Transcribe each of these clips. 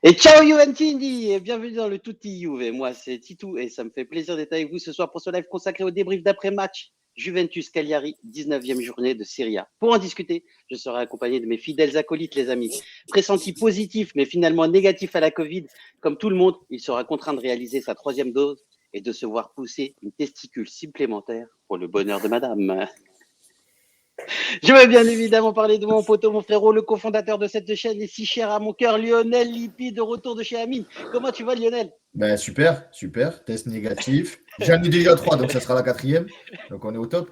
Et ciao Juventini et bienvenue dans le Tutti Juve. Moi c'est Titou et ça me fait plaisir d'être avec vous ce soir pour ce live consacré au débrief d'après-match Juventus Cagliari, 19e journée de Serie A. Pour en discuter, je serai accompagné de mes fidèles acolytes les amis. Pressenti positif mais finalement négatif à la Covid, comme tout le monde, il sera contraint de réaliser sa 3e dose et de se voir pousser une testicule supplémentaire pour le bonheur de madame. Je veux bien évidemment parler de mon poteau, mon frérot, le cofondateur de cette chaîne et si cher à mon cœur, Lionel Lippi, de retour de chez Amine. Comment tu vas, Lionel? Ben, super. Test négatif. J'en ai déjà 3, donc ça sera la 4e. Donc on est au top.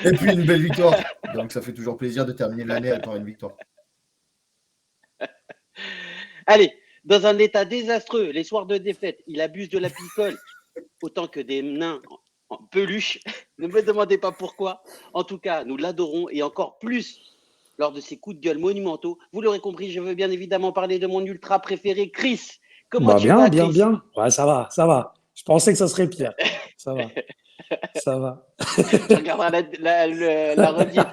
Et puis une belle victoire. Donc ça fait toujours plaisir de terminer l'année avec une victoire. Allez, dans un état désastreux, les soirs de défaite, il abuse de la picole autant que des nains en peluche. Ne me demandez pas pourquoi. En tout cas, nous l'adorons et encore plus lors de ses coups de gueule monumentaux. Vous l'aurez compris, je veux bien évidemment parler de mon ultra préféré, Chris. Comment tu vas, Chris? Bien. Ouais, ça va. Je pensais que ça serait pire. Ça va. Tu regarderas la rediff.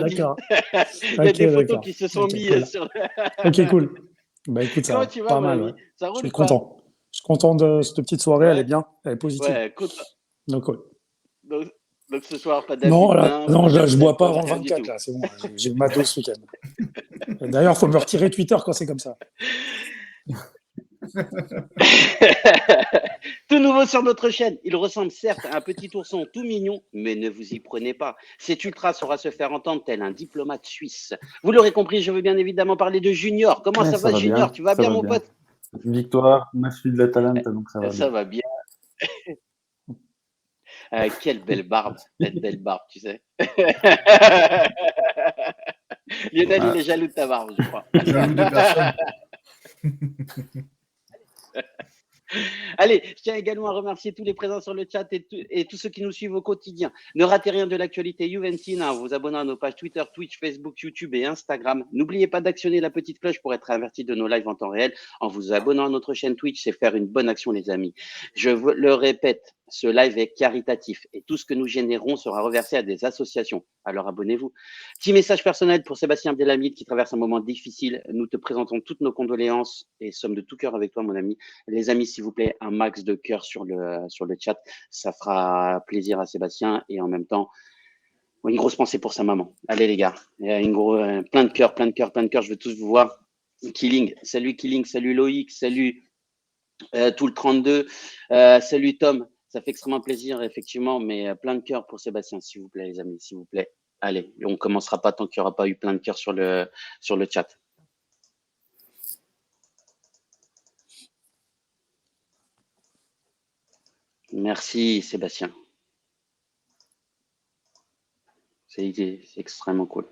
D'accord. Il y a des photos qui se sont mises cool. sur Ok, cool. Bah écoute, ça Comment va. tu vas, Pas mon mal, ami? ouais. Ça roule Je suis ou pas? content. Je suis content de cette petite soirée, Ouais. elle est bien, elle est positive. Ouais, content. Donc, cool. Donc ce soir, pas d'avis. Non, je bois pas avant le rien du 24, tout. là, c'est bon. J'ai ma dose ce week-end. D'ailleurs, il faut me retirer Twitter quand c'est comme ça. Tout nouveau sur notre chaîne. Il ressemble certes à un petit ourson tout mignon, mais ne vous y prenez pas. Cet ultra saura se faire entendre tel un diplomate suisse. Vous l'aurez compris, je veux bien évidemment parler de Junior. Comment ça va, Junior? Bien, Tu vas bien, mon pote? Victoire, match nul de l'Atalanta, donc ça va Ça bien. va bien. Quelle belle barbe, cette belle barbe, tu sais. Lionel, il est jaloux de ta barbe, je crois. Jaloux de personne. Allez, je tiens également à remercier tous les présents sur le chat et tous ceux qui nous suivent au quotidien. Ne ratez rien de l'actualité juventine en vous abonnant à nos pages Twitter, Twitch, Facebook, YouTube et Instagram. N'oubliez pas d'actionner la petite cloche pour être averti de nos lives en temps réel. En vous abonnant à notre chaîne Twitch, c'est faire une bonne action, les amis. Je le répète, ce live est caritatif et tout ce que nous générons sera reversé à des associations. Alors abonnez-vous. Petit message personnel pour Sébastien Abdelhamid qui traverse un moment difficile. Nous te présentons toutes nos condoléances et sommes de tout cœur avec toi, mon ami. Les amis, s'il vous plaît, un max de cœur sur le chat. Ça fera plaisir à Sébastien et en même temps, une grosse pensée pour sa maman. Allez, les gars, plein de cœur. Je veux tous vous voir. Killing, salut Loïc, salut tout le 32, salut Tom. Ça fait extrêmement plaisir, effectivement, mais plein de cœur pour Sébastien, s'il vous plaît, les amis, s'il vous plaît. Allez, on commencera pas tant qu'il n'y aura pas eu plein de cœur sur le chat. Merci, Sébastien. C'est extrêmement cool.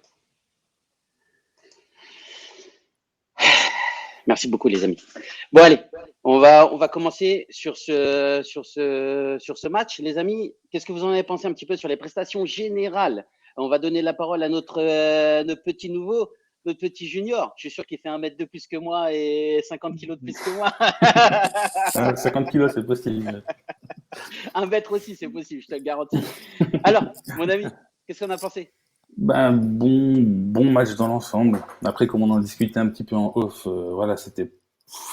Merci beaucoup, les amis. Bon, allez, on va commencer sur ce match. Les amis, qu'est-ce que vous en avez pensé un petit peu sur les prestations générales? On va donner la parole à notre petit nouveau, notre petit junior. Je suis sûr qu'il fait 1 mètre de plus que moi et 50 kilos de plus que moi. 50 kilos, c'est possible. 1 mètre aussi, c'est possible, je te le garantis. Alors, mon ami, qu'est-ce qu'on a pensé? Bon match dans l'ensemble. Après, comme on en discutait un petit peu en off, voilà,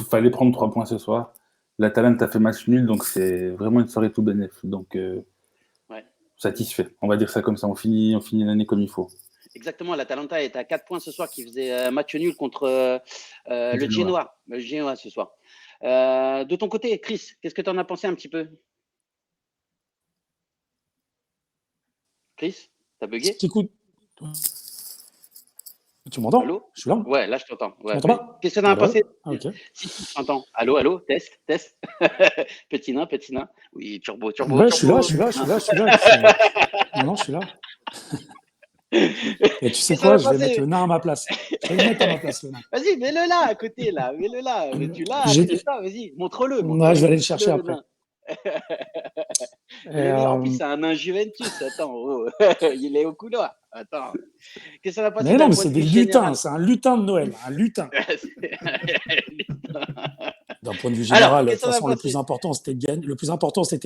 fallait prendre 3 points ce soir. L'Atalanta a fait match nul, donc c'est vraiment une soirée tout bénef. Donc, ouais. Satisfait. On va dire ça comme ça. On finit l'année comme il faut. Exactement, l'Atalanta est à 4 points ce soir, qui faisait match nul contre le Genoa. Le Genoa ce soir. De ton côté, Chris, qu'est-ce que tu en as pensé un petit peu? Chris, t'as bugué? Écoute, tu m'entends? Allô? Je suis là. Ouais, là je t'entends. Ouais, tu m'entends pas? Qu'est-ce que tu en as pensé? Ok. Si, je t'entends. Allô, test. Petit nain. Oui, turbo. Ouais, je suis là. Non, je suis là. Et tu sais quoi? Je vais mettre le nain à ma place. Je vais le mettre à ma place, le nain. Vas-y, mets-le là, à côté, là. Mets-le là. Mais tu l'as, ça, vas-y. Montre-le. Ouais, je vais aller le chercher après. En plus, c'est un nain Juventus. Attends, il est au couloir. Attends. Qu'est-ce que ça va passer? Mais non, mais c'est des lutins. C'est un lutin de Noël. Un lutin. D'un point de vue général, de toute façon, le plus important, c'était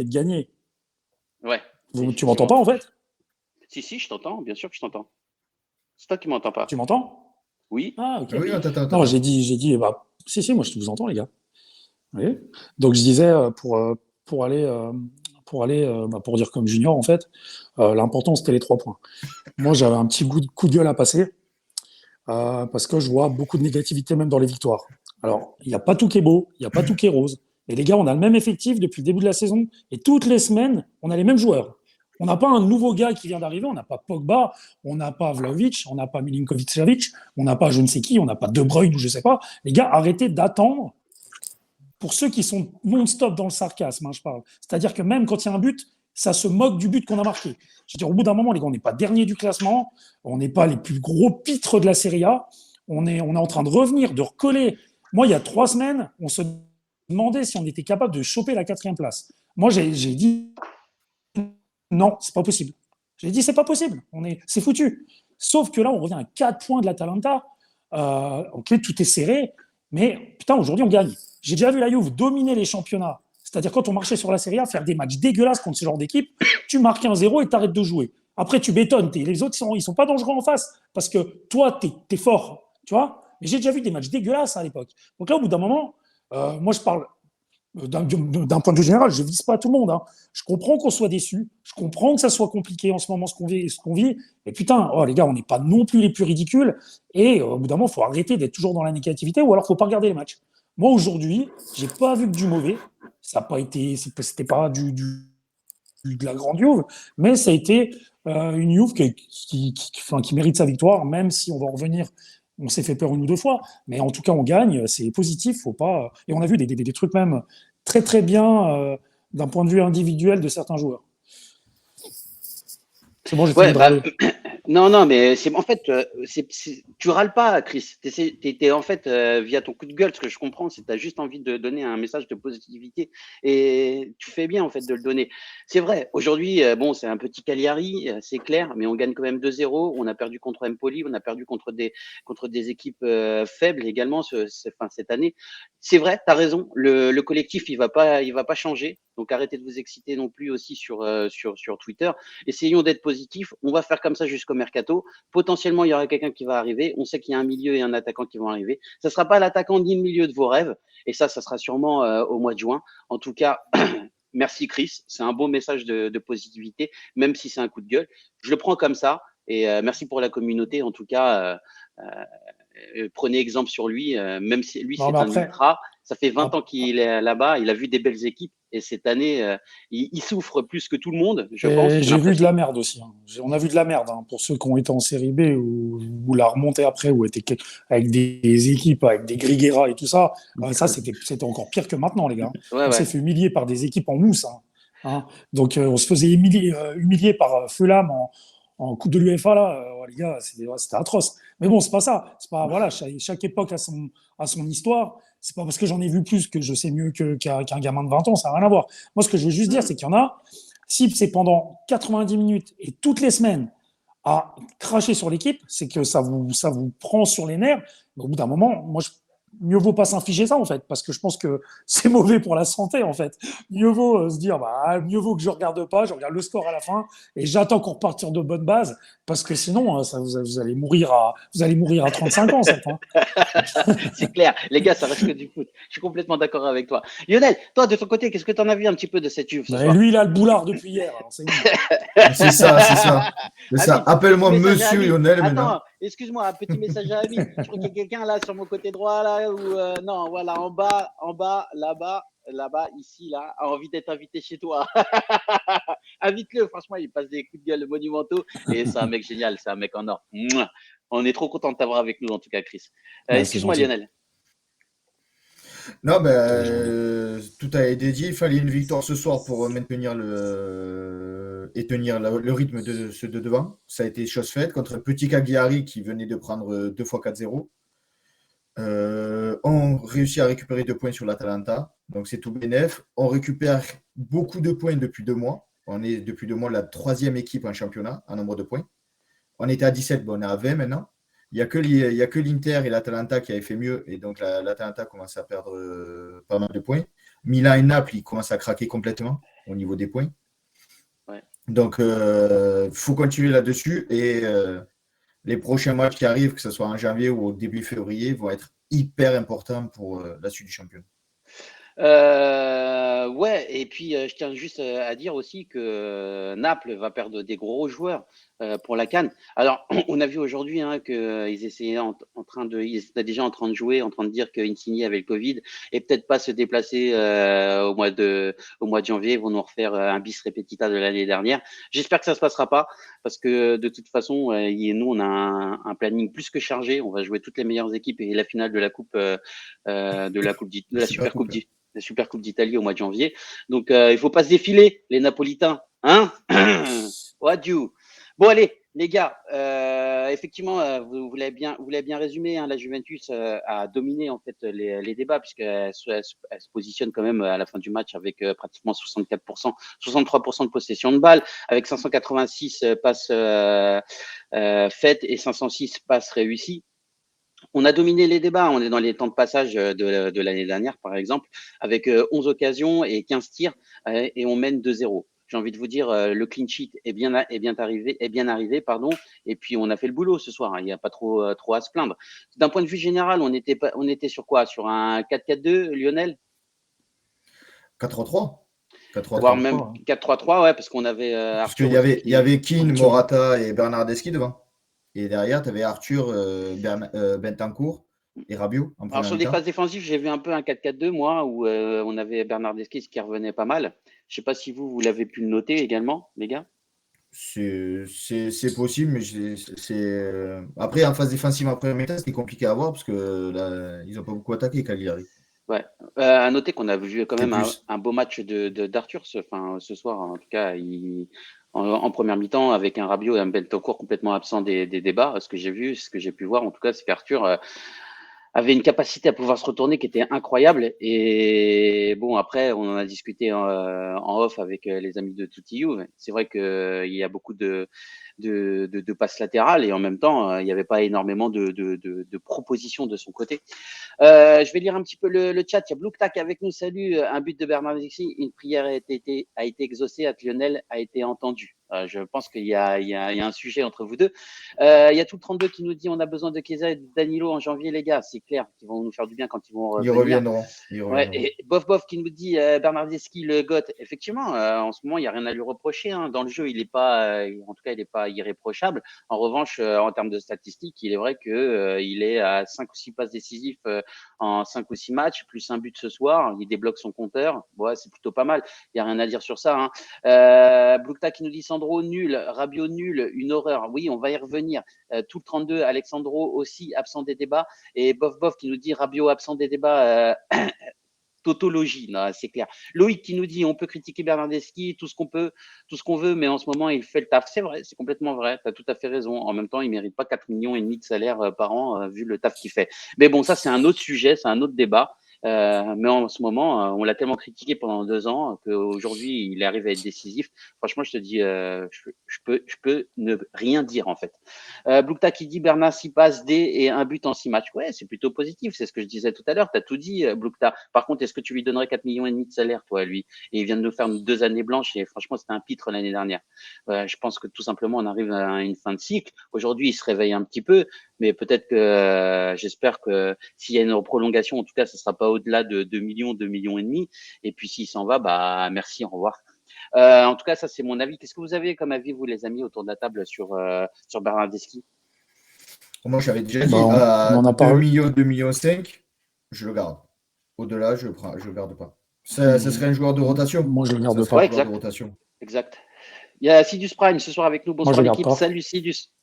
de gagner. Ouais. Tu m'entends pas, en fait? Si, je t'entends. Bien sûr que je t'entends. C'est toi qui m'entends pas. Tu m'entends? Oui. Ah, ok. Ah oui, attends. Non, j'ai dit, bah, si, moi je vous entends, les gars. Oui. Donc je disais, pour aller, pour dire comme junior, en fait, l'important c'était les 3 points. Moi, j'avais un petit coup de gueule à passer, parce que je vois beaucoup de négativité même dans les victoires. Alors, il n'y a pas tout qui est beau, il n'y a pas tout qui est rose. Et les gars, on a le même effectif depuis le début de la saison, et toutes les semaines, on a les mêmes joueurs. On n'a pas un nouveau gars qui vient d'arriver, on n'a pas Pogba, on n'a pas Vlahovic, on n'a pas Milinkovic-Savic, on n'a pas je ne sais qui, on n'a pas De Bruyne ou je sais pas. Les gars, arrêtez d'attendre. Pour ceux qui sont non-stop dans le sarcasme, hein, je parle. C'est-à-dire que même quand il y a un but, ça se moque du but qu'on a marqué. Je veux dire, au bout d'un moment, les gars, on n'est pas dernier du classement, on n'est pas les plus gros pitres de la Serie A, on est en train de revenir, de recoller. Moi, il y a 3 semaines, on se demandait si on était capable de choper la 4e place. Moi, j'ai dit non, c'est pas possible. J'ai dit c'est pas possible, c'est foutu. Sauf que là, on revient à 4 points de l'Atalanta. Ok, tout est serré, mais putain, aujourd'hui, on gagne. J'ai déjà vu la Juve dominer les championnats. C'est-à-dire, quand on marchait sur la Serie A, faire des matchs dégueulasses contre ce genre d'équipe, tu marques 1-0 et t'arrêtes de jouer. Après, tu bétonnes. Les autres, ils sont pas dangereux en face parce que toi, t'es fort. Tu vois. Mais j'ai déjà vu des matchs dégueulasses à l'époque. Donc là, au bout d'un moment, moi, je parle d'un point de vue général, je ne vise pas à tout le monde. Hein. Je comprends qu'on soit déçu. Je comprends que ça soit compliqué en ce moment, ce qu'on vit. Mais putain, oh, les gars, on n'est pas non plus les plus ridicules. Et au bout d'un moment, il faut arrêter d'être toujours dans la négativité ou alors il ne faut pas regarder les matchs. Moi, aujourd'hui, je n'ai pas vu que du mauvais. Ça n'a pas été, c'était pas de la grande Juve, mais ça a été une Juve qui mérite sa victoire, même si on va en revenir. On s'est fait peur 1 ou 2 fois, mais en tout cas, on gagne. C'est positif, faut pas. Et on a vu des trucs même très très bien d'un point de vue individuel de certains joueurs. C'est bon, j'ai fini Ouais, de râler. non, mais c'est en fait, tu râles pas, Chris. T'es en fait via ton coup de gueule, ce que je comprends, c'est que tu as juste envie de donner un message de positivité et tu fais bien en fait de le donner. C'est vrai. Aujourd'hui, bon, c'est un petit Cagliari, c'est clair, mais on gagne quand même 2-0. On a perdu contre Empoli, on a perdu contre des équipes faibles également cette année. C'est vrai, tu as raison. Le collectif, il va pas changer. Donc arrêtez de vous exciter non plus aussi sur Twitter. Essayons d'être positifs. On va faire comme ça jusqu'au mercato. Potentiellement, il y aura quelqu'un qui va arriver. On sait qu'il y a un milieu et un attaquant qui vont arriver. Ça ne sera pas l'attaquant ni le milieu de vos rêves. Et ça sera sûrement au mois de juin. En tout cas, merci Chris. C'est un beau message de positivité, même si c'est un coup de gueule. Je le prends comme ça. Et merci pour la communauté. En tout cas, prenez exemple sur lui. Même si lui, Non, c'est mais un après, ultra. Ça fait 20 ans qu'il est là-bas. Il a vu des belles équipes. Et cette année, il souffre plus que tout le monde, je pense. et J'ai j'ai vu de la l'impression. merde aussi. Hein. On a vu de la merde hein, pour ceux qui ont été en série B ou la remontée après, ou étaient avec des équipes, avec des Griguera et tout ça. Ça, c'était encore pire que maintenant, les gars. Ouais, On s'est ouais. fait humilier par des équipes en mousse. Hein. Hein. Donc, on se faisait humilier par Fulham en Coupe de l'UEFA, là. Les gars, c'était atroce. Mais bon, c'est pas ça. C'est pas, voilà, chaque époque a son histoire. C'est pas parce que j'en ai vu plus que je sais mieux qu'un gamin de 20 ans. Ça n'a rien à voir. Moi, ce que je veux juste dire, c'est qu'il y en a. Si c'est pendant 90 minutes et toutes les semaines à cracher sur l'équipe, c'est que ça vous prend sur les nerfs. Mais au bout d'un moment, mieux vaut pas s'infliger ça, en fait, parce que je pense que c'est mauvais pour la santé, en fait. Mieux vaut se dire, mieux vaut que je regarde pas, je regarde le score à la fin et j'attends qu'on repartir de bonnes bases, parce que sinon, vous allez mourir à 35 ans, ça. Hein. C'est clair. Les gars, ça reste que du foot. Je suis complètement d'accord avec toi. Lionel, toi, de ton côté, qu'est-ce que tu en as vu un petit peu de cette Juve ce Et soir? lui, il a le boulard depuis hier. Alors c'est C'est ça, c'est ça. C'est ça. Amine, Appelle-moi petit message à Monsieur Amine. Lionel maintenant. Attends, excuse-moi, un petit message à Amine. Je crois qu'il y a quelqu'un là sur mon côté droit, là, ou non, voilà, en bas, là-bas, ici, là, a envie d'être invité chez toi. Invite-le, franchement, il passe des coups de gueule monumentaux et c'est un mec génial, c'est un mec en or. Mouah. On est trop content de t'avoir avec nous, en tout cas, Chris. c'est Excuse-moi, gentil. Lionel. Non, tout a été dit. Il fallait une victoire ce soir pour maintenir et tenir le rythme de ceux de devant. Ça a été chose faite contre un petit Cagliari qui venait de prendre 2 fois 4-0. On réussit à récupérer 2 points sur l'Atalanta. Donc c'est tout bénef. On récupère beaucoup de points depuis 2 mois. On est depuis 2 mois la 3e équipe en championnat en nombre de points. On était à 17, on est à 20 maintenant. Il n'y a que l'Inter et l'Atalanta qui avaient fait mieux. Et donc, l'Atalanta commence à perdre pas mal de points. Milan et Naples, ils commencent à craquer complètement au niveau des points. Ouais. Donc, il faut continuer là-dessus. Et les prochains matchs qui arrivent, que ce soit en janvier ou au début février, vont être hyper importants pour la suite du championnat. Ouais, et puis je tiens juste à dire aussi que Naples va perdre des gros joueurs pour la CAN. Alors, on a vu aujourd'hui hein, qu'ils essayaient ils étaient déjà en train de jouer, en train de dire que Insigne avait le Covid et peut-être pas se déplacer au mois de janvier. Ils vont nous refaire un bis repetita de l'année dernière. J'espère que ça se passera pas parce que de toute façon, nous on a un planning plus que chargé. On va jouer toutes les meilleures équipes et la finale de la coupe de la Super Coupe la Super Coupe d'Italie au mois de janvier. Donc, il faut pas se défiler, les Napolitains. Hein What you Bon, allez, les gars, effectivement, vous l'avez bien résumé. Hein, la Juventus a dominé en fait les débats puisqu'elle se positionne quand même à la fin du match avec pratiquement 64%, 63% de possession de balle, avec 586 passes faites et 506 passes réussies. On a dominé les débats. On est dans les temps de passage de l'année dernière, par exemple, avec 11 occasions et 15 tirs, et on mène 2-0. J'ai envie de vous dire, le clean sheet est bien arrivé, pardon. Et puis on a fait le boulot ce soir. Hein, il n'y a pas trop à se plaindre. D'un point de vue général, on était sur quoi? Sur un 4-4-2, Lionel? 4-3-3. Voire même 4-3-3, ouais, parce qu'on avait parce qu'il y avait Keane, Morata et Bernardeschi devant. Et derrière, tu avais Arthur, Bentancur et Rabiot. Alors sur des phases défensives, j'ai vu un peu un 4-4-2, moi, où on avait Bernardeschi qui revenait pas mal. Je sais pas si vous l'avez pu le noter également, les gars. C'est possible, mais après, en phase défensive, en première mi-temps, c'était compliqué à voir parce que là, ils n'ont pas beaucoup attaqué, Cagliari. Ouais. À noter qu'on a vu quand même un beau match d'Arthur ce soir. En tout cas, en première mi-temps, avec un Rabiot et un Bentancur complètement absent des débats. Ce que j'ai vu, ce que j'ai pu voir, en tout cas, c'est qu'Arthur avait une capacité à pouvoir se retourner qui était incroyable. Et bon, après, on en a discuté en off avec les amis de Tutti Juve. C'est vrai qu'il y a beaucoup de passes latérales et en même temps, il n'y avait pas énormément de propositions de son côté. Je vais lire un petit peu le chat. Il y a Blouktak avec nous. Salut. Un but de Bernardeschi. Une prière a été exaucée. Lionel a été entendu. Je pense qu'il y a un sujet entre vous deux. Il y a tout le 32 qui nous dit on a besoin de Chiesa et de Danilo en janvier, les gars. C'est clair qu'ils vont nous faire du bien quand ils vont revenir. Ils reviendront. Ouais, et Bof qui nous dit Bernardeschi, le goth. Effectivement, en ce moment, il n'y a rien à lui reprocher. Hein. Dans le jeu, il n'est pas, en tout cas, il n'est pas irréprochable. En revanche, en termes de statistiques, il est vrai que il est à 5 ou 6 passes décisives en 5 ou 6 matchs, plus un but ce soir. Il débloque son compteur. Ouais, c'est plutôt pas mal. Il n'y a rien à dire sur ça. Hein. Blukta qui nous dit Sandro nul, Rabiot nul, une horreur. Oui, on va y revenir. Tout le 32, Alexandro aussi absent des débats. Et Bof qui nous dit Rabiot absent des débats. Tautologie, non, c'est clair. Loïc qui nous dit on peut critiquer Bernardeschi, tout ce qu'on veut, mais en ce moment il fait le taf. C'est vrai, c'est complètement vrai. Tu as tout à fait raison. En même temps, il mérite pas 4,5 millions de salaire par an vu le taf qu'il fait. Mais bon, ça c'est un autre sujet, c'est un autre débat. Mais en ce moment, on l'a tellement critiqué pendant 2 ans qu'aujourd'hui il arrive à être décisif. Franchement, je te dis, je peux ne rien dire en fait. Blukta qui dit Bernard 6 passes D et un but en 6 matchs. Ouais, c'est plutôt positif. C'est ce que je disais tout à l'heure. Tu as tout dit, Blukta. Par contre, est-ce que tu lui donnerais 4,5 millions de salaire, toi, lui? Et il vient de nous faire 2 années blanches et franchement, c'était un pitre l'année dernière. Je pense que tout simplement, on arrive à une fin de cycle. Aujourd'hui, il se réveille un petit peu, mais peut-être que j'espère que s'il y a une prolongation, en tout cas, ce sera pas au-delà de 2 millions, 2 millions et demi. Et puis s'il s'en va, bah merci, au revoir. En tout cas, ça c'est mon avis. Qu'est-ce que vous avez comme avis, vous les amis, autour de la table sur Bernardeschi? Moi, j'avais déjà dit on en a 2 millions, 2 millions 5, je le garde. Au-delà, je le garde pas. Ça serait un joueur de rotation. Moi, je le garde pas. Ouais, exact. Il y a Sidus Prime ce soir avec nous. Bonsoir l'équipe. Salut Sidus.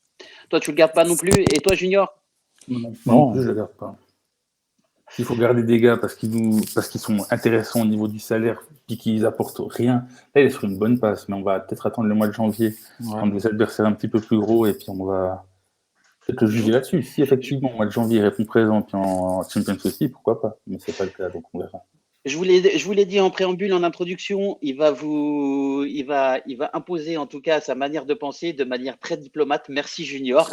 Toi, tu le gardes pas non plus. Et toi, Junior? Non, je le garde pas. Il faut garder des gars parce qu'ils sont intéressants au niveau du salaire et qu'ils apportent rien. Là, il est sur une bonne passe, mais on va peut-être attendre le mois de janvier quand les adversaires un petit peu plus gros et puis on va peut-être le juger là-dessus. Si effectivement, au mois de janvier, il répond présent puis en Champions aussi, pourquoi pas. Mais c'est pas le cas, donc on verra. Je vous l'ai dit en préambule, en introduction, il va imposer en tout cas sa manière de penser de manière très diplomate. Merci Junior.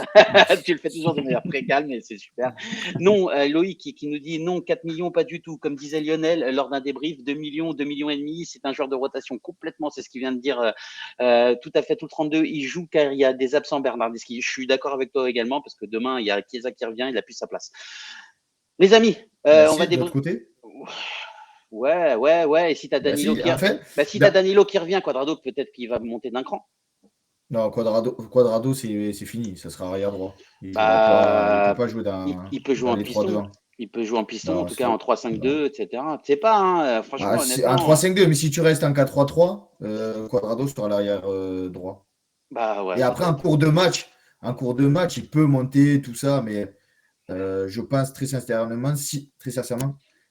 Tu le fais toujours de manière très calme et c'est super. Non, Loïc qui nous dit non, 4 millions, pas du tout. Comme disait Lionel lors d'un débrief, 2 millions, 2 millions et demi, c'est un joueur de rotation complètement. C'est ce qu'il vient de dire tout à fait tout 32. Il joue car il y a des absents Bernardeschi. Je suis d'accord avec toi également parce que demain, il y a Chiesa qui revient, il a plus sa place. Les amis, on va De notre côté. Ouais. Et si t'as Danilo en fait, si t'as Danilo qui revient, Quadrado, peut-être qu'il va monter d'un cran. non, Quadrado c'est fini. Ça sera arrière droit. Il peut pas jouer il peut jouer dans en les trois piston. devant. Il peut jouer en piston, en Non, tout cas en 3-5-2, non. etc. Tu sais pas, hein, franchement, C'est un honnêtement. 3-5-2, mais si tu restes en 4-3-3, Quadrado sera l'arrière droit. Bah ouais. Et après, un cours de match, il peut monter tout ça, mais je pense très sincèrement,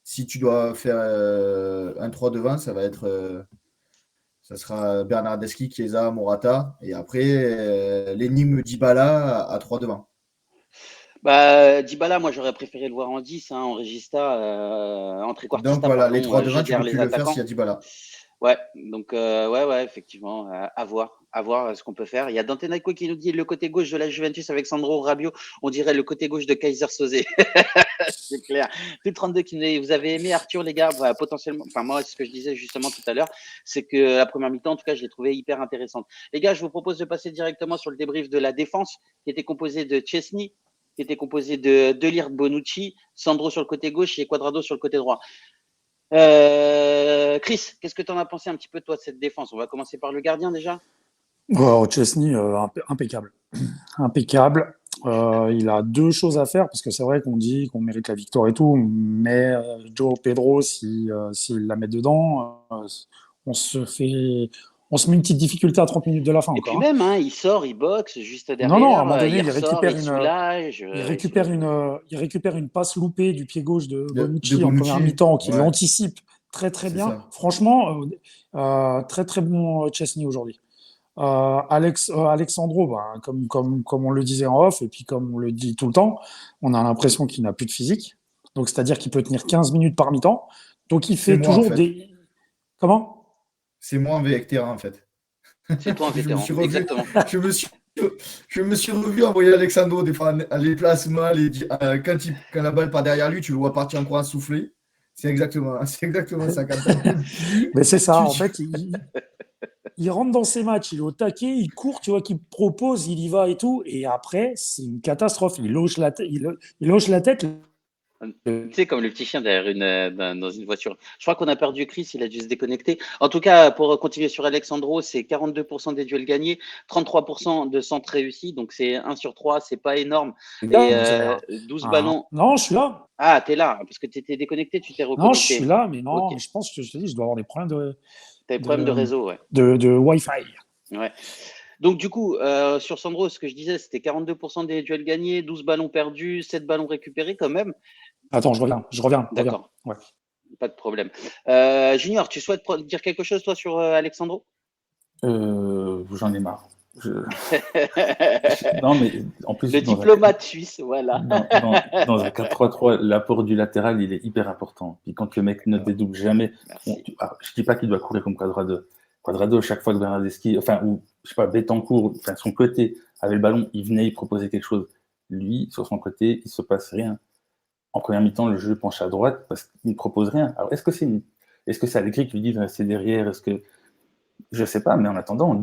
si tu dois faire un 3 devant, ça sera Bernardeschi, Chiesa, Morata, et après l'énigme Dybala à 3 devant. Bah, Dybala, moi j'aurais préféré le voir en 10, en Regista, en Donc trequartista, voilà, les pardon, 3 devant, jeu tu ne derrière peux plus les le faire attaquants. s'il y a Dybala. Ouais, donc ouais, effectivement, à voir ce qu'on peut faire. Il y a Dante Naiko qui nous dit le côté gauche de la Juventus avec Sandro Rabiot, on dirait le côté gauche de Kaiser Soze. C'est clair. Plus 32 qui nous dit vous avez aimé Arthur les gars, bah, potentiellement. Enfin moi, ce que je disais justement tout à l'heure, c'est que la première mi-temps, en tout cas, je l'ai trouvée hyper intéressante. Les gars, je vous propose de passer directement sur le débrief de la défense, qui était composée de Chesney, qui était composé de Delirte, Bonucci, Sandro sur le côté gauche et Quadrado sur le côté droit. Chris, qu'est-ce que tu en as pensé un petit peu toi de cette défense? On va commencer par le gardien déjà. Chesney, impeccable. Impeccable. Il a deux choses à faire, parce que c'est vrai qu'on dit qu'on mérite la victoire et tout, mais Joe Pedro, s'il la met dedans, on se met une petite difficulté à 30 minutes de la fin Et encore. puis même, il sort, il boxe juste derrière. Non, à un moment donné, il ressort, il soulage. il récupère une passe loupée du pied gauche de Bonucci en Bonucci, première mi-temps, qui ouais. l'anticipe très très C'est bien. ça. Franchement, très très bon Chesney aujourd'hui. Alexandro, comme on le disait en off, et puis comme on le dit tout le temps, on a l'impression qu'il n'a plus de physique. Donc, c'est-à-dire qu'il peut tenir 15 minutes par mi-temps. Donc, il fait toujours des. Comment? C'est moi avec terrain, en fait. C'est toi un vétéran, exactement. Je me suis revu envoyer Alexandro des fois les placements, quand la balle part derrière lui, tu le vois partir en courant souffler. C'est exactement ça. Mais c'est ça, en fait, il rentre dans ses matchs, il est au taquet, il court, tu vois, qu'il propose, il y va et tout. Et après, c'est une catastrophe. Il hoche la tête. Tu sais, comme le petit chien derrière dans une voiture. Je crois qu'on a perdu Chris, il a dû se déconnecter. En tout cas, pour continuer sur Alexandro, c'est 42% des duels gagnés, 33% de centres réussis, donc c'est 1 sur 3, c'est pas énorme. Et 12 ballons. Non, je suis là. Ah, t'es là, parce que tu étais déconnecté, tu t'es reconnecté. Non, je suis là, mais non, Okay. je pense que je te dis, je dois avoir des problèmes T'as des problèmes de réseau, ouais. De Wi-Fi. Ouais. Donc, du coup, sur Sandro, ce que je disais, c'était 42% des duels gagnés, 12 ballons perdus, 7 ballons récupérés quand même. Attends, je reviens. D'accord. Ouais. Pas de problème. Junior, tu souhaites dire quelque chose, toi, sur Alexandro? J'en ai marre. Non, mais en plus. Le diplomate suisse, voilà. Dans un 4-3-3, l'apport du latéral, il est hyper important. Puis quand le mec ne dédouble jamais, je dis pas qu'il doit courir comme Quadrado. Quadrado, chaque fois que Bernardeschi, ou je sais pas, Betancourt, son côté, avait le ballon, il venait, il proposait quelque chose. Lui, sur son côté, il se passe rien. En première mi-temps, le jeu penche à droite parce qu'il ne propose rien. Alors, est-ce que c'est Allegri qui lui dit de rester derrière? Je sais pas, mais en attendant,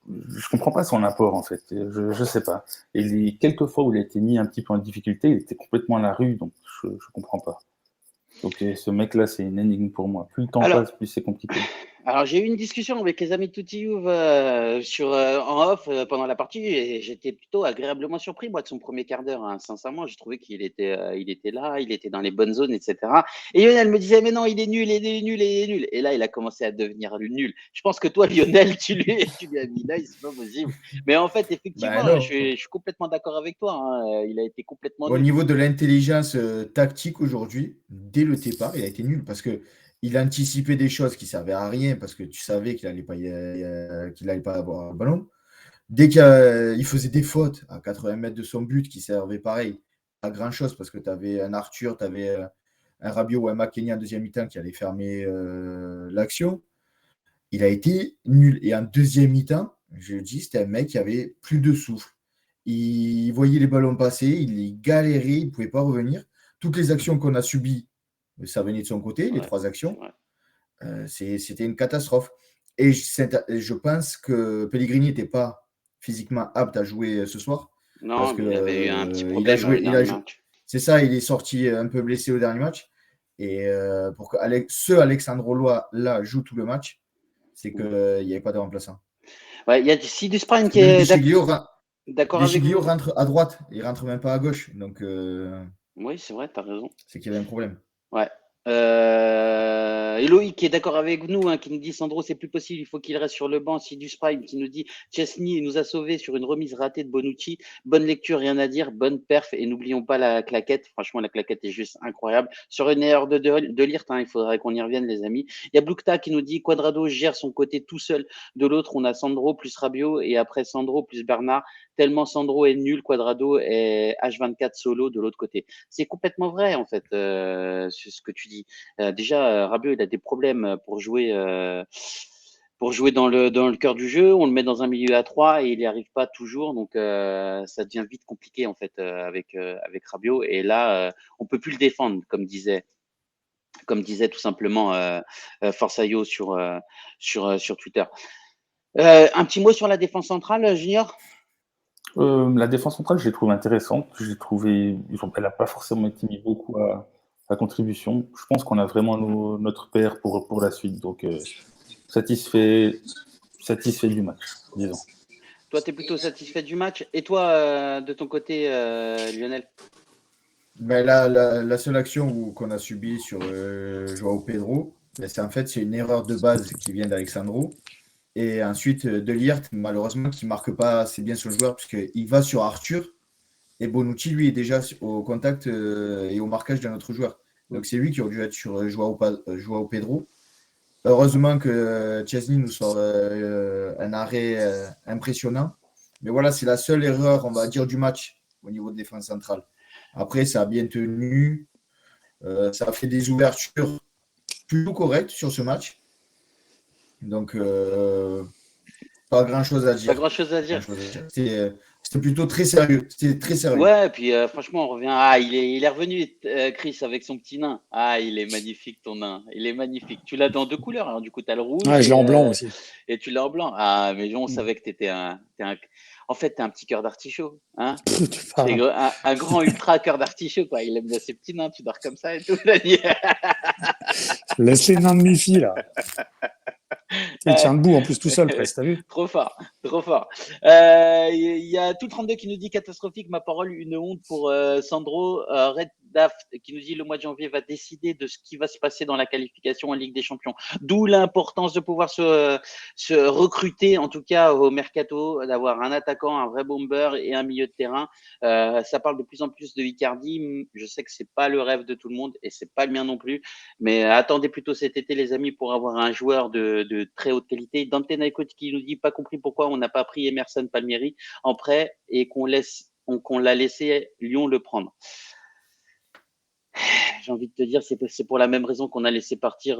je comprends pas son apport, en fait. Je sais pas. Et les quelques fois où il a été mis un petit peu en difficulté, il était complètement à la rue, donc je comprends pas. Donc ce mec-là, c'est une énigme pour moi. Plus le temps passe, plus c'est compliqué. Alors, j'ai eu une discussion avec les amis de Tutti Youve en off pendant la partie et j'étais plutôt agréablement surpris, moi, de son premier quart d'heure. Sincèrement, j'ai trouvé qu'il était là, il était dans les bonnes zones, etc. Et Lionel me disait, mais non, il est nul. Et là, il a commencé à devenir nul. Je pense que toi, Lionel, tu lui as mis là, c'est pas possible. Mais en fait, effectivement, je suis complètement d'accord avec toi. Il a été complètement nul. Au niveau de l'intelligence tactique aujourd'hui, dès le départ, il a été nul parce que il anticipait des choses qui ne servaient à rien parce que tu savais qu'il n'allait pas avoir un ballon. Dès qu'il faisait des fautes à 80 mètres de son but qui servaient pareil à grand chose parce que tu avais un Arthur, tu avais un Rabiot ou un McKennie en deuxième mi-temps qui allait fermer l'action. Il a été nul. Et en deuxième mi-temps, je dis, c'était un mec qui avait plus de souffle. Il voyait les ballons passer, il galérait, il ne pouvait pas revenir. Toutes les actions qu'on a subies, ça venait de son côté, les 3 actions. C'était une catastrophe. Et je pense que Pellegrini n'était pas physiquement apte à jouer ce soir. Non, parce que, il avait eu un petit problème. C'est ça, il est sorti un peu blessé au dernier match. Et pour que Alexandre Lois là joue tout le match, c'est qu'il n'y avait pas de remplaçant. Ouais, il y a Sidus Prime qui est d'accord avec vous. Rentre à droite, il rentre même pas à gauche. Donc, oui, c'est vrai, tu as raison. C'est qu'il y avait un problème. Ouais. Eloïc qui est d'accord avec nous, hein, qui nous dit Sandro, c'est plus possible, il faut qu'il reste sur le banc. Sidus Prime qui nous dit Chesney nous a sauvés sur une remise ratée de Bonucci. Bonne lecture, rien à dire, bonne perf. Et n'oublions pas la claquette. Franchement, la claquette est juste incroyable. Sur une erreur de Lirt, hein, il faudrait qu'on y revienne, les amis. Il y a Blukta qui nous dit Quadrado gère son côté tout seul. De l'autre, on a Sandro plus Rabiot et après Sandro plus Bernard. Tellement Sandro est nul, Quadrado est H24 solo de l'autre côté. C'est complètement vrai, en fait, c'est ce que tu dis. Déjà, Rabiot, il a des problèmes pour jouer dans le cœur du jeu. On le met dans un milieu à 3 et il n'y arrive pas toujours. Donc, ça devient vite compliqué, en fait, avec Rabiot. Et là, on peut plus le défendre, comme disait tout simplement Forsaio sur Twitter. Un petit mot sur la défense centrale, Junior? La défense centrale, je l'ai trouvée intéressante. Elle n'a pas forcément été mis beaucoup à contribution. Je pense qu'on a vraiment notre paire pour la suite. Donc, satisfait du match, disons. Toi, tu es plutôt satisfait du match. Et toi, de ton côté, Lionel? Ben la seule action qu'on a subie sur Joao Pedro, c'est une erreur de base qui vient d'Alexandro. Et ensuite, De Ligt, malheureusement, qui ne marque pas assez bien sur le joueur, puisqu'il va sur Arthur. Et Bonucci, lui, est déjà au contact et au marquage d'un autre joueur. Donc, c'est lui qui aurait dû être sur Joao Pedro. Heureusement que Chesney nous sort un arrêt impressionnant. Mais voilà, c'est la seule erreur, on va dire, du match au niveau de défense centrale. Après, ça a bien tenu. Ça a fait des ouvertures plutôt correctes sur ce match. Donc, pas grand-chose à dire. C'était plutôt très sérieux. C'était très sérieux. Ouais, et puis franchement, on revient. Ah, il est revenu, Chris, avec son petit nain. Ah, il est magnifique, ton nain. Il est magnifique. Tu l'as dans 2 couleurs. Alors, du coup, tu as le rouge. Ouais, je l'ai en blanc aussi. Et tu l'as en blanc. Ah, mais on savait que tu étais En fait, tu es un petit cœur d'artichaut. Hein, un grand ultra cœur d'artichaut, quoi. Il aime bien ses petits nains. Tu dors comme ça et tout. Laisse les nains de mes filles, là. Il tient debout en plus tout seul, presque, t'as vu? Trop fort. Il y a tout 32 qui nous dit catastrophique, ma parole, une honte pour Sandro. Red Daft qui nous dit le mois de janvier va décider de ce qui va se passer dans la qualification en Ligue des Champions. D'où l'importance de pouvoir se recruter, en tout cas au mercato, d'avoir un attaquant, un vrai bomber et un milieu de terrain. Ça parle de plus en plus de Icardi. Je sais que c'est pas le rêve de tout le monde et c'est pas le mien non plus. Mais attendez plutôt cet été, les amis, pour avoir un joueur de très haute qualité. Dante Naikot qui nous dit pas compris pourquoi on n'a pas pris Emerson Palmieri en prêt et qu'on l'a laissé Lyon le prendre. J'ai envie de te dire, c'est pour la même raison qu'on a laissé partir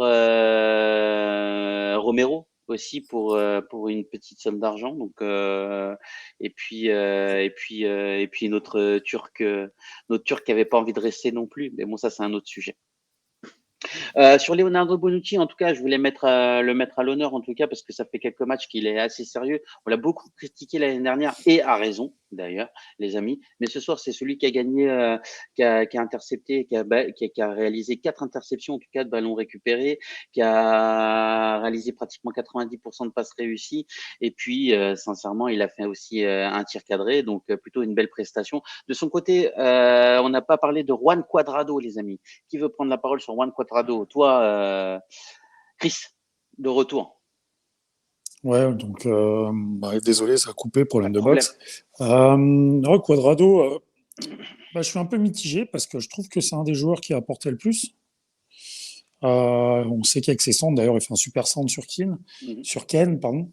Romero aussi pour une petite somme d'argent. Donc et puis notre Turc qui avait pas envie de rester non plus. Mais bon, ça c'est un autre sujet. Sur Leonardo Bonucci, en tout cas, je voulais le mettre à l'honneur, en tout cas, parce que ça fait quelques matchs qu'il est assez sérieux. On l'a beaucoup critiqué l'année dernière, et à raison, d'ailleurs, les amis. Mais ce soir, c'est celui qui a gagné, qui a intercepté, qui a réalisé 4 interceptions, en tout cas, de ballons récupérés, qui a réalisé pratiquement 90% de passes réussies. Et puis, sincèrement, il a fait aussi un tir cadré, donc plutôt une belle prestation. De son côté, on n'a pas parlé de Juan Cuadrado, les amis. Qui veut prendre la parole sur Juan Cuadrado? Toi, Chris, de retour. Ouais, donc désolé, ça a coupé, problème de box. Cuadrado, je suis un peu mitigé parce que je trouve que c'est un des joueurs qui a apporté le plus. On sait qu'avec ses centres, d'ailleurs, il fait un super centre sur Ken, pardon.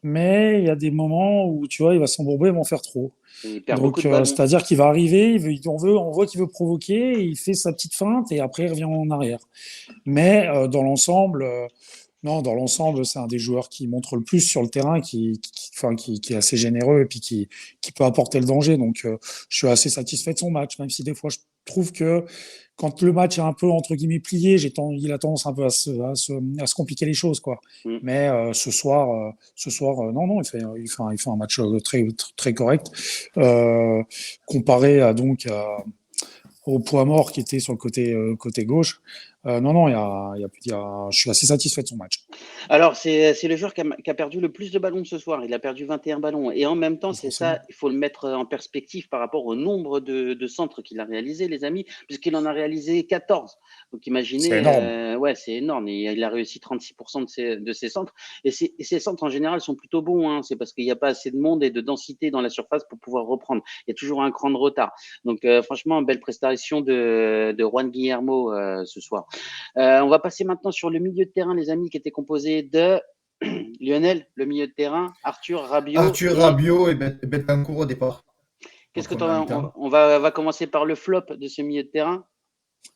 mais il y a des moments où, tu vois, il va s'embourber, il va en faire trop. Il perd beaucoup Donc, de ballons. c'est-à-dire qu'il va arriver, on voit qu'il veut provoquer, il fait sa petite feinte et après il revient en arrière. Mais dans l'ensemble, non, dans l'ensemble, c'est un des joueurs qui montre le plus sur le terrain, qui est assez généreux et puis qui peut apporter le danger. Donc, je suis assez satisfait de son match, même si des fois je trouve que quand le match est un peu entre guillemets plié, il a tendance un peu à se compliquer les choses, quoi. Mm. Mais ce soir, non, non, il fait un match très, très correct comparé au poids mort qui était sur le côté gauche. Non, non, je suis assez satisfait de son match. Alors, c'est le joueur qui a perdu le plus de ballons ce soir. Il a perdu 21 ballons. Et en même temps, c'est Forcément. ça, il faut le mettre en perspective par rapport au nombre de centres qu'il a réalisés, les amis, puisqu'il en a réalisé 14. Donc, C'est imaginez, énorme. ouais, c'est énorme. Et il a réussi 36% de ses centres. Et ces centres, en général, sont plutôt bons. Hein. C'est parce qu'il n'y a pas assez de monde et de densité dans la surface pour pouvoir reprendre. Il y a toujours un cran de retard. Donc, franchement, belle prestation de Juan Guillermo ce soir. On va passer maintenant sur le milieu de terrain, les amis, qui était composé de Lionel, le milieu de terrain, Arthur Rabiot. Arthur Rabiot et Betancourt au départ. Qu'est-ce que En première mi-temps. on va commencer par le flop de ce milieu de terrain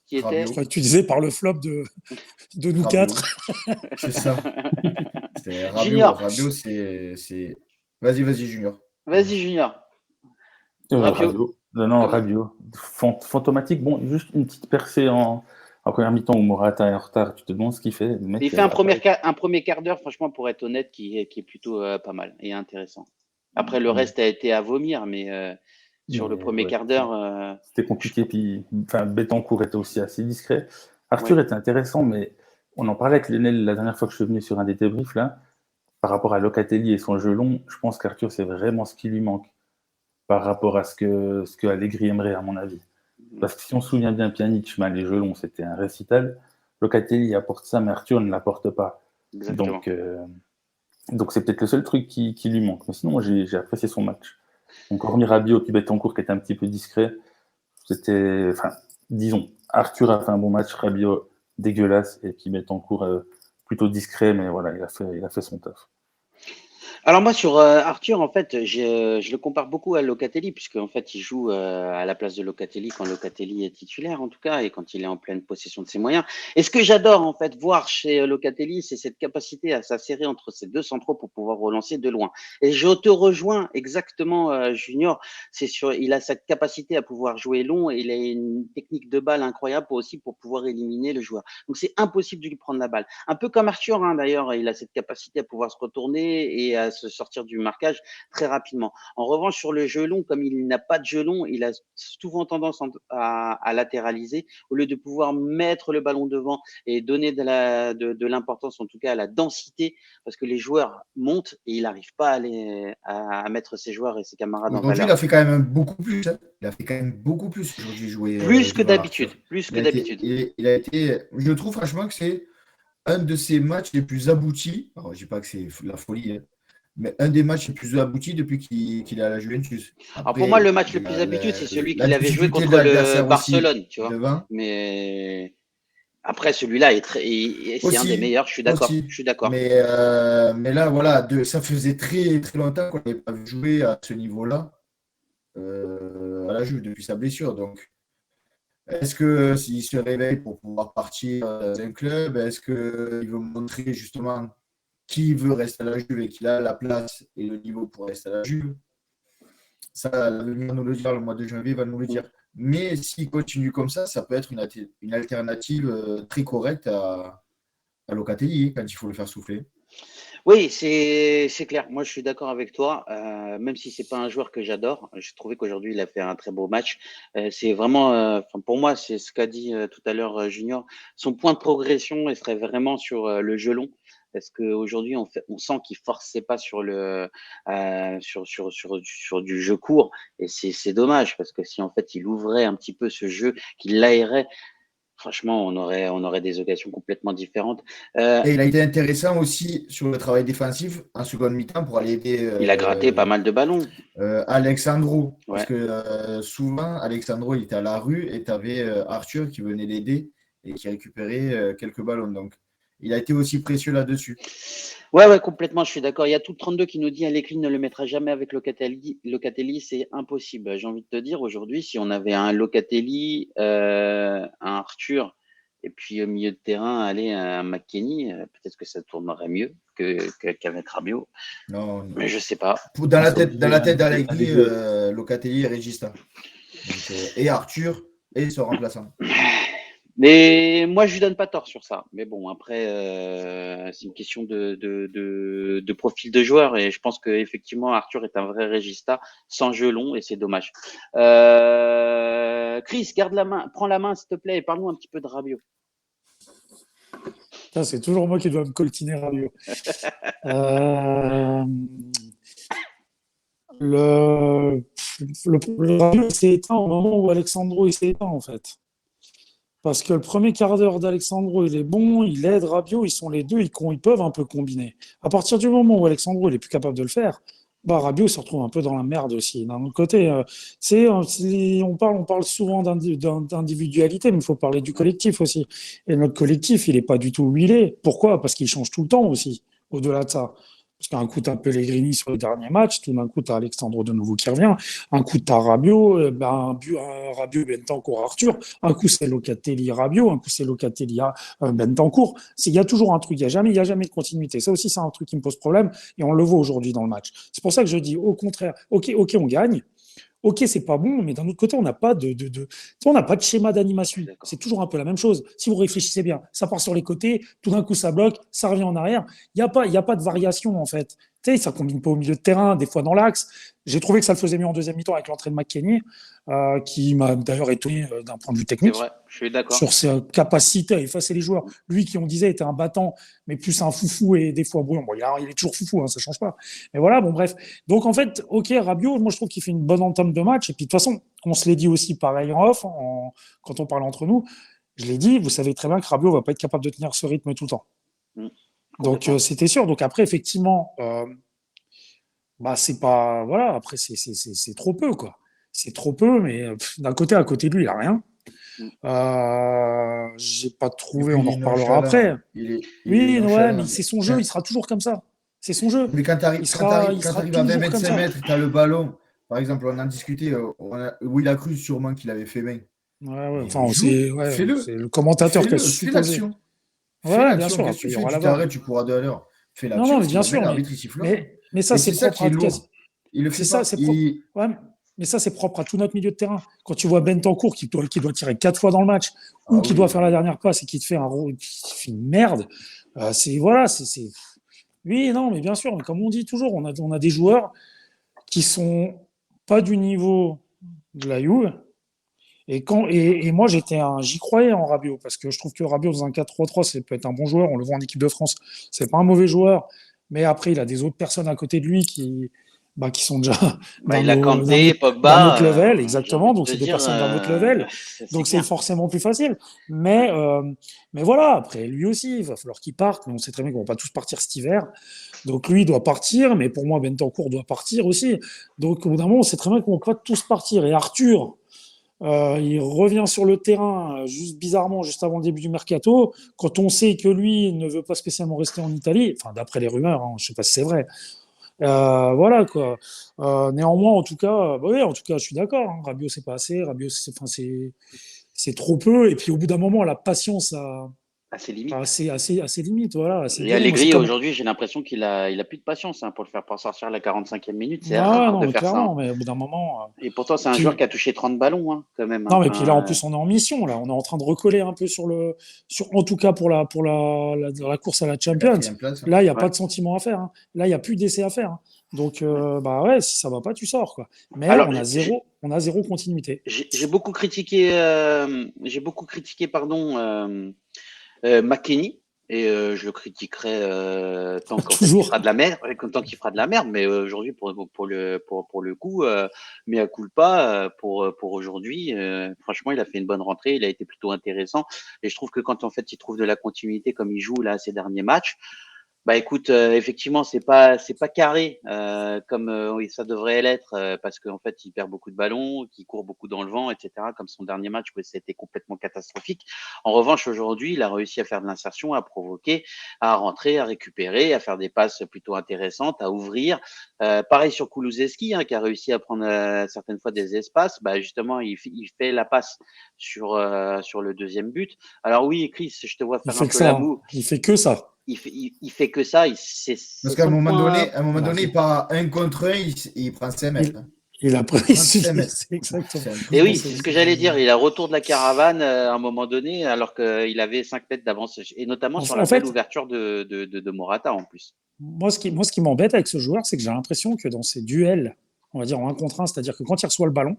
qui était Rabiot. Je crois que tu disais par le flop de nous Rabiot. quatre. C'est ça. C'est Rabiot. Junior. Rabiot, c'est. Vas-y, Junior. Vas-y, Junior. Rabiot. Rabiot. Non, Rabiot. Fantomatique. Bon, juste une petite percée en première mi-temps où Morata est en retard. Tu te demandes ce qu'il fait. Le mec, Il fait un premier quart d'heure, franchement, pour être honnête, qui est plutôt pas mal et intéressant. Après, le reste a été à vomir, mais sur le premier quart d'heure. C'était compliqué. Puis, Betancourt était aussi assez discret. Arthur était intéressant, mais on en parlait avec Lionel la dernière fois que je suis venu sur un des débriefs là. Par rapport à Locatelli et son jeu long, je pense qu'Arthur, c'est vraiment ce qui lui manque par rapport à ce que Allegri aimerait, à mon avis. Parce que si on se souvient bien, Pjanic, les jeux longs, c'était un récital. Locatelli apporte ça, mais Arthur ne l'apporte pas. Exactement. Donc c'est peut-être le seul truc qui lui manque. Mais sinon, moi, j'ai apprécié son match. Donc, hormis Rabiot puis Betancourt qui était un petit peu discret, disons, Arthur a fait un bon match, Rabiot dégueulasse, et puis Betancourt plutôt discret, mais voilà, il a fait son taf. Alors moi sur Arthur, en fait, je le compare beaucoup à Locatelli, puisque en fait il joue à la place de Locatelli quand Locatelli est titulaire en tout cas, et quand il est en pleine possession de ses moyens. Et ce que j'adore en fait voir chez Locatelli, c'est cette capacité à s'insérer entre ses deux centraux pour pouvoir relancer de loin. Et je te rejoins exactement, Junior. Il a cette capacité à pouvoir jouer long, et il a une technique de balle incroyable aussi pour pouvoir éliminer le joueur. Donc c'est impossible de lui prendre la balle. Un peu comme Arthur, hein, d'ailleurs, il a cette capacité à pouvoir se retourner et à se sortir du marquage très rapidement. En revanche, sur le jeu long, comme il n'a pas de jeu long, il a souvent tendance à latéraliser au lieu de pouvoir mettre le ballon devant et donner de l'importance, en tout cas à la densité, parce que les joueurs montent et il n'arrive pas à mettre ses joueurs et ses camarades en Aujourd'hui, valeur. il a fait quand même beaucoup plus. Hein. Il a fait quand même beaucoup plus aujourd'hui jouer. Plus que d'habitude. Plus que d'habitude. Il a été. Je trouve franchement que c'est un de ses matchs les plus aboutis. Alors, je ne dis pas que c'est la folie, hein, mais un des matchs les plus aboutis depuis qu'il est à la Juventus. Après, alors pour moi, le match le plus habitué, c'est celui qu'il avait joué contre le Barcelone, tu vois. Devant. Mais après, celui-là c'est un des meilleurs. Je suis d'accord. Je suis d'accord. Mais là, voilà, ça faisait très très longtemps qu'on n'avait pas vu jouer à ce niveau-là à la Juve depuis sa blessure. Donc, est-ce que s'il se réveille pour pouvoir partir dans un club, est-ce qu'il veut montrer justement qui veut rester à la Juve et qu'il a la place et le niveau pour rester à la Juve? Ça, l'avenir va nous le dire, le mois de janvier va nous le dire. Mais s'il continue comme ça peut être une alternative très correcte à Locatelli quand il faut le faire souffler. Oui, c'est clair. Moi, je suis d'accord avec toi. Même si c'est pas un joueur que j'adore, j'ai trouvé qu'aujourd'hui il a fait un très beau match. C'est vraiment, pour moi, c'est ce qu'a dit tout à l'heure Junior. Son point de progression, il serait vraiment sur le jeu long. Parce qu'aujourd'hui, on sent qu'il forçait pas sur sur du jeu court, et c'est dommage parce que si en fait il ouvrait un petit peu ce jeu, qu'il l'aérait, franchement, on aurait des occasions complètement différentes. Et il a été intéressant aussi sur le travail défensif en seconde mi-temps pour aller aider. Il a gratté pas mal de ballons. Alexandro. Ouais. Parce que souvent, Alexandro, il était à la rue et tu avais Arthur qui venait l'aider et qui récupérait quelques ballons. Donc, il a été aussi précieux là-dessus. Ouais, complètement, je suis d'accord. Il y a tout le 32 qui nous dit Allegri ne le mettra jamais avec Locatelli, c'est impossible. J'ai envie de te dire, aujourd'hui, si on avait un Locatelli, un Arthur, et puis au milieu de terrain, aller un McKennie, peut-être que ça tournerait mieux qu'avec Rabiot. Non, Mais je sais pas. dans la tête d'Allegri, Locatelli et Regista. Donc, et Arthur et son remplaçant. Mais moi, je lui donne pas tort sur ça. Mais bon, après, c'est une question de profil de joueur. Et je pense qu'effectivement, Arthur est un vrai régista sans jeu long et c'est dommage. Chris, prends la main, s'il te plaît, et parle-nous un petit peu de Rabiot. Putain, c'est toujours moi qui dois me coltiner Rabiot. Le Rabiot s'est éteint au moment où Alexandro il s'est éteint, en fait. Parce que le premier quart d'heure d'Alexandro, il est bon, il aide Rabiot, ils sont les deux, ils peuvent un peu combiner. À partir du moment où Alexandro il est plus capable de le faire, bah Rabiot se retrouve un peu dans la merde aussi. D'un autre côté, on parle souvent d'individualité, mais il faut parler du collectif aussi. Et notre collectif, il n'est pas du tout où il est. Pourquoi? Parce qu'il change tout le temps aussi, au-delà de ça. Parce qu'un coup, tu as Pellegrini sur le dernier match, tout d'un coup, tu as Alexandro de nouveau qui revient, un coup, tu as Rabiot, un Rabiot, Bentancur, Arthur, un coup, c'est Locatelli, Rabiot, un coup, c'est Locatelli, Bentancur. Il y a toujours un truc, il y a jamais de continuité. Ça aussi, c'est un truc qui me pose problème et on le voit aujourd'hui dans le match. C'est pour ça que je dis, au contraire, ok, on gagne. Ok, c'est pas bon, mais d'un autre côté, on n'a pas on n'a pas de schéma d'animation. C'est toujours un peu la même chose. Si vous réfléchissez bien, ça part sur les côtés, tout d'un coup, ça bloque, ça revient en arrière. Il y a pas de variation, en fait. Tu sais, ça combine pas au milieu de terrain, des fois dans l'axe. J'ai trouvé que ça le faisait mieux en deuxième mi-temps avec l'entrée de McKennie, qui m'a d'ailleurs étonné d'un point de vue technique. C'est vrai, je suis d'accord. Sur ses capacités à effacer les joueurs. Lui, qui on disait était un battant, mais plus un foufou et des fois brouillon. Bon, il est toujours foufou, hein, ça change pas. Mais voilà, bon, bref. Donc, en fait, ok, Rabiot, moi, je trouve qu'il fait une bonne entame de match. Et puis, de toute façon, on se l'est dit aussi pareil en off, quand on parle entre nous. Je l'ai dit, vous savez très bien que Rabiot va pas être capable de tenir ce rythme tout le temps. Donc, c'était sûr. Donc, après, effectivement, c'est pas. Voilà, après, c'est trop peu, quoi. C'est trop peu, mais d'un côté, à côté de lui, il a rien. J'ai pas trouvé, on en reparlera après. Oui, ouais, mais c'est son jeu, il sera toujours comme ça. C'est son jeu. Mais quand tu arrives à 25 mètres, tu as le ballon. Par exemple, on en discutait, Will a cru sûrement qu'il avait fait main. Ouais, enfin, c'est le commentateur qui a supposé. Fais l'action. Ouais, bien sûr. Qu'est-ce que tu fais? Tu t'arrêtes, tu cours à 2 à l'heure. Fais l'action. Non, mais bien sûr. Mais ça, c'est propre à il le fait ça. Ouais, mais ça, c'est propre à tout notre milieu de terrain. Quand tu vois Bentancur qui doit tirer 4 fois dans le match, ou qui doit faire la dernière passe et qui te fait une merde, Oui, non, mais bien sûr, mais comme on dit toujours, on a des joueurs qui sont pas du niveau de la Juve. Et moi, j'y croyais en Rabiot, parce que je trouve que Rabiot, dans un 4-3-3, ça peut être un bon joueur. On le voit en équipe de France. C'est pas un mauvais joueur. Mais après, il a des autres personnes à côté de lui qui sont déjà il a Kanté, Pogba, d'un autre level, exactement. Donc, c'est des personnes d'un autre level. Donc, c'est forcément plus facile. Mais voilà, après, lui aussi, il va falloir qu'il parte. Mais on sait très bien qu'on va pas tous partir cet hiver. Donc, lui, il doit partir. Mais pour moi, Bentancur doit partir aussi. Donc, au bout d'un moment, on sait très bien qu'on va pas tous partir. Et Arthur, il revient sur le terrain juste bizarrement, juste avant le début du mercato, quand on sait que lui ne veut pas spécialement rester en Italie, enfin d'après les rumeurs, hein, je ne sais pas si c'est vrai. Voilà quoi. Néanmoins, en tout cas, je suis d'accord. Hein, Rabiot, c'est pas assez. Rabiot, c'est trop peu. Et puis au bout d'un moment, la patience assez limite. Assez limite, voilà. Et Allegri, aujourd'hui, j'ai l'impression qu'il a plus de patience pour le faire sortir à la 45e minute. C'est rare de faire ça. Mais au bout d'un moment. Et pourtant, c'est un joueur qui a touché 30 ballons, hein, quand même. Non, mais puis là, en plus, on est en mission. Là, on est en train de recoller un peu en tout cas pour la course à la Champions. Là, il n'y a pas de sentiment à faire. Hein. Là, il n'y a plus d'essai à faire. Hein. Donc, si ça va pas, tu sors, quoi. Mais alors, on a zéro continuité. J'ai beaucoup critiqué, McKennie, et je le critiquerai tant qu'il fera de la merde, mais aujourd'hui pour le coup, mea culpa pour aujourd'hui, franchement il a fait une bonne rentrée, il a été plutôt intéressant et je trouve que quand en fait il trouve de la continuité comme il joue là ces derniers matchs, Bah écoute, effectivement, c'est pas carré comme oui, ça devrait l'être parce qu'en fait, il perd beaucoup de ballons, qu'il court beaucoup dans le vent, et cetera. Comme son dernier match, où c'était complètement catastrophique. En revanche, aujourd'hui, il a réussi à faire de l'insertion, à provoquer, à rentrer, à récupérer, à faire des passes plutôt intéressantes, à ouvrir. Pareil sur Kulusevski, hein, qui a réussi à prendre certaines fois des espaces. Bah justement, il fait la passe sur le deuxième but. Alors oui, Chris, je te vois Il faire un fait que peu ça. la Hein. moue. Il fait que ça. Il fait que ça, c'est Parce qu'à un son moment donné, point. Voilà, il part à 1 contre 1, il prend 5 mètres. il, Hein. il a Il pris. prend 5 mètres. C'est exactement. C'est un truc Et de oui, fou. c'est ce que j'allais dire. Il a retour de la caravane à un moment donné, alors qu'il avait 5 mètres d'avance, et notamment sur En la belle fait, ouverture de Morata en plus. moi, ce qui m'embête avec ce joueur, c'est que j'ai l'impression que dans ces duels, on va dire en 1 contre 1, c'est-à-dire que quand il reçoit le ballon,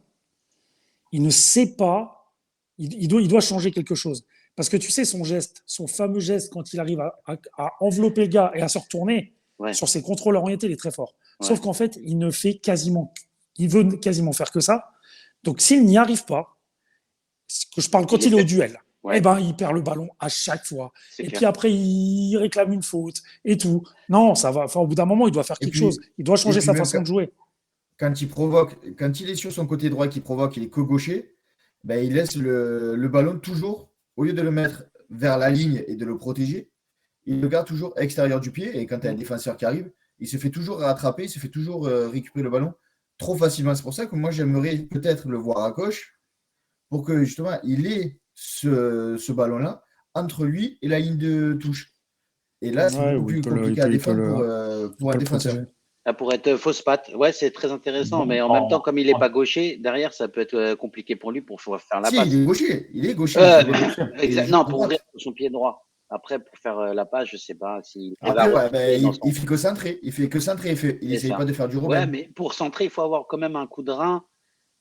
il ne sait pas, il doit changer quelque chose. Parce que tu sais, son geste, son fameux geste, quand il arrive à envelopper le gars et à se retourner Ouais, sur ses contrôles orientés, il est très fort. ouais. Sauf qu'en fait, il veut quasiment faire que ça. Donc, s'il n'y arrive pas, que je parle quand il est au duel, Ouais, eh ben, il perd le ballon à chaque fois. c'est Et clair. puis après, il réclame une faute et tout. Non, ça va. Enfin, au bout d'un moment, il doit faire Et quelque puis, chose. Il doit changer sa même façon de jouer. quand il est sur son côté droit, qu'il provoque, il est que gaucher, ben, il laisse le ballon toujours, au lieu de le mettre vers la ligne et de le protéger, il le garde toujours extérieur du pied. Et quand il y a un défenseur qui arrive, il se fait toujours rattraper, il se fait toujours récupérer le ballon trop facilement. C'est pour ça que moi, j'aimerais peut-être le voir à gauche pour que justement, il ait ce ballon-là entre lui et la ligne de touche. Et là, c'est Ouais, beaucoup où plus compliqué à défendre il pour peut un le défenseur. protéger. Ça pourrait être fausse patte. Ouais, c'est très intéressant, mais en même temps, En- comme il n'est en- pas gaucher, derrière, ça peut être compliqué pour lui pour pouvoir faire la Si, passe. il est gaucher, il joue Mais, à gauche. Et il joue non, à pour ouvrir droite. son pied droit. Après, pour faire la passe, je sais pas s'il arrive à Après, ouais, reculer ben, dans son. il fait que centrer. Il fait que centrer. Il C'est essaye ça. pas de faire du Ouais, Robben. mais pour centrer, il faut avoir quand même un coup de rein.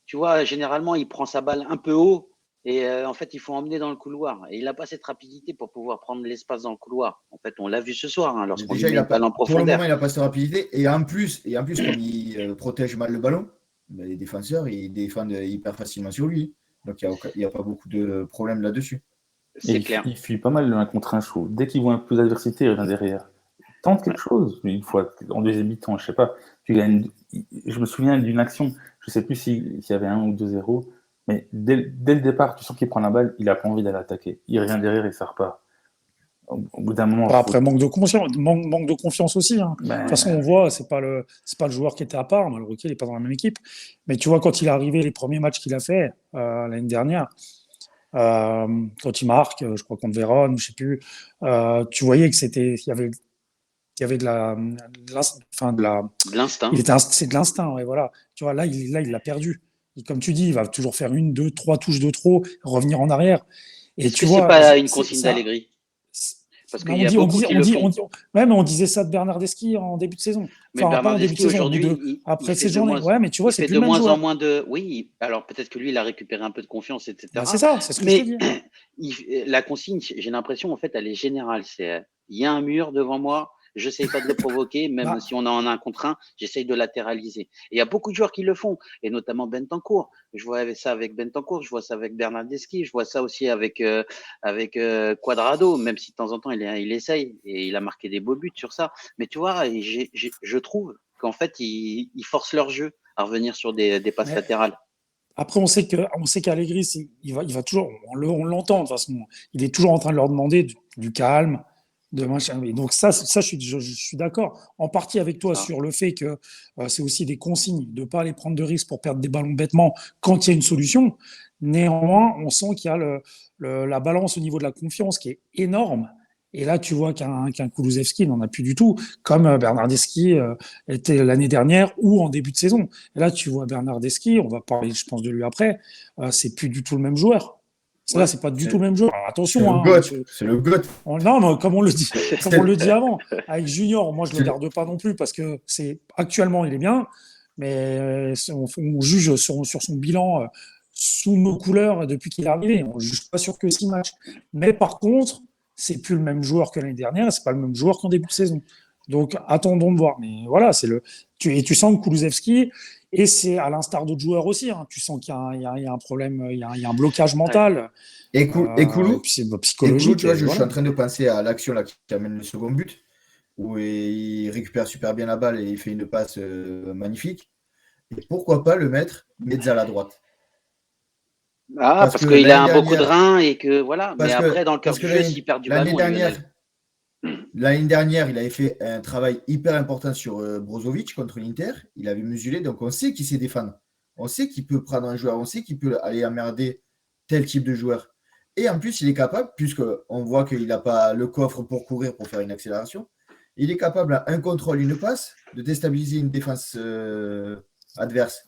Tu vois, généralement, il prend sa balle un peu haut et en fait, il faut emmener dans le couloir. Et il n'a pas cette rapidité pour pouvoir prendre l'espace dans le couloir. En fait, on l'a vu ce soir, hein, lorsqu'on lui Déjà, met une balle en pour le moment, profondeur. il n'a pas cette rapidité. Et en plus, comme il protège mal le ballon, ben, les défenseurs, ils défendent hyper facilement sur lui. Donc, il n'y a pas beaucoup de problèmes là-dessus. Et C'est clair. il fuit pas mal le 1 contre 1 chaud. Dès qu'il voit un peu d'adversité, il revient derrière. Tente quelque chose, une fois, en deuxième mi-temps, je sais pas. Tu gagnes. Je me souviens d'une action, je sais plus s'il y avait 1 ou 2-0, mais dès le départ, tu sens qu'il prend la balle, il a pas envie d'aller attaquer. Il revient derrière et ça repart. Au bout d'un moment, Après, manque de confiance aussi. Hein. De toute façon, on voit, c'est pas le joueur qui était à part. Malheureusement, il n'est pas dans la même équipe. Mais tu vois, quand il est arrivé, les premiers matchs qu'il a fait l'année dernière, quand il marque, je crois contre Vérone, je sais plus, tu voyais que il y avait De l'instinct. c'est de l'instinct, ouais, voilà. Tu vois, là, il l'a perdu. Et comme tu dis, il va toujours faire 1, 2, 3 touches de trop, revenir en arrière. Et Est-ce tu que c'est vois, pas une consigne d'Allegri? Parce ben, qu'il y a beaucoup qui le font. ouais, mais on disait ça de Bernardeschi en début de saison. Mais Enfin, pas en début de Bernardeschi, saison, au bout aujourd'hui, de, il après fait ces de journées. moins, Ouais, mais tu vois, il c'est fait plus de le même moins en joueur. moins de. Oui, alors peut-être que lui, il a récupéré un peu de confiance, Ben, etc. c'est ça, c'est ce que je te Mais dis. la consigne, j'ai l'impression, en fait, elle est générale. C'est il y a un mur devant moi, je n'essaye pas de le provoquer, même Bah, si on en a un contre un, j'essaye de latéraliser. Et il y a beaucoup de joueurs qui le font, et notamment Bentancur. Je vois ça avec Bentancur, je vois ça avec Bernardeschi, je vois ça aussi avec Cuadrado, même si de temps en temps il essaye et il a marqué des beaux buts sur ça. Mais tu vois, je trouve qu'en fait ils forcent leur jeu à revenir sur des passes mais latérales. après, on sait qu'Allegri, il va toujours, on l'entend de toute façon, il est toujours en train de leur demander du calme, de machin. Et donc ça, je suis d'accord en partie avec toi Ça. sur le fait que c'est aussi des consignes de ne pas aller prendre de risques pour perdre des ballons bêtement quand il y a une solution. Néanmoins, on sent qu'il y a la balance au niveau de la confiance qui est énorme. Et là, tu vois qu'un Kulusevski n'en a plus du tout, comme Bernardeschi était l'année dernière ou en début de saison. Et là, tu vois Bernardeschi, on va parler, je pense, de lui après, c'est plus du tout le même joueur. Ouais. Là, c'est pas du tout le même joueur. Alors, C'est attention, le hein, GOAT. C'est le GOAT. non, mais comme on le dit, comme on le dit avant, avec Junior, moi je le C'est- garde pas non plus parce que c'est actuellement il est bien, mais on juge sur son bilan sous nos couleurs depuis qu'il est arrivé. On ne juge pas sur que 6 matchs. Mais par contre, c'est plus le même joueur que l'année dernière, et c'est pas le même joueur qu'en début de saison. Donc attendons de voir. Mais voilà, tu sens que Kulusevski, et c'est à l'instar d'autres joueurs aussi, hein, tu sens qu'il y a un problème, il y a un blocage mental. Et Et Koulou, puis c'est Et Koulou, psychologique. tu vois, Et je suis voilà. en train de penser à l'action là, qui amène le second but, où il récupère super bien la balle et il fait une passe magnifique. Et pourquoi pas le mettre Mezzala à droite? Ah, Parce parce que qu'il a l'année un beau coup de dernière, rein et que voilà. Mais parce après, que, dans le cœur parce du que jeu, l'année s'il perd du l'année ballon, dernière, Lionel. l'année dernière, il avait fait un travail hyper important sur Brozovic contre l'Inter. Il avait mesuré, donc on sait qu'il sait défendre. On sait qu'il peut prendre un joueur, on sait qu'il peut aller emmerder tel type de joueur. Et en plus, il est capable, puisqu'on voit qu'il n'a pas le coffre pour courir, pour faire une accélération, il est capable à un contrôle, une passe, de déstabiliser une défense adverse.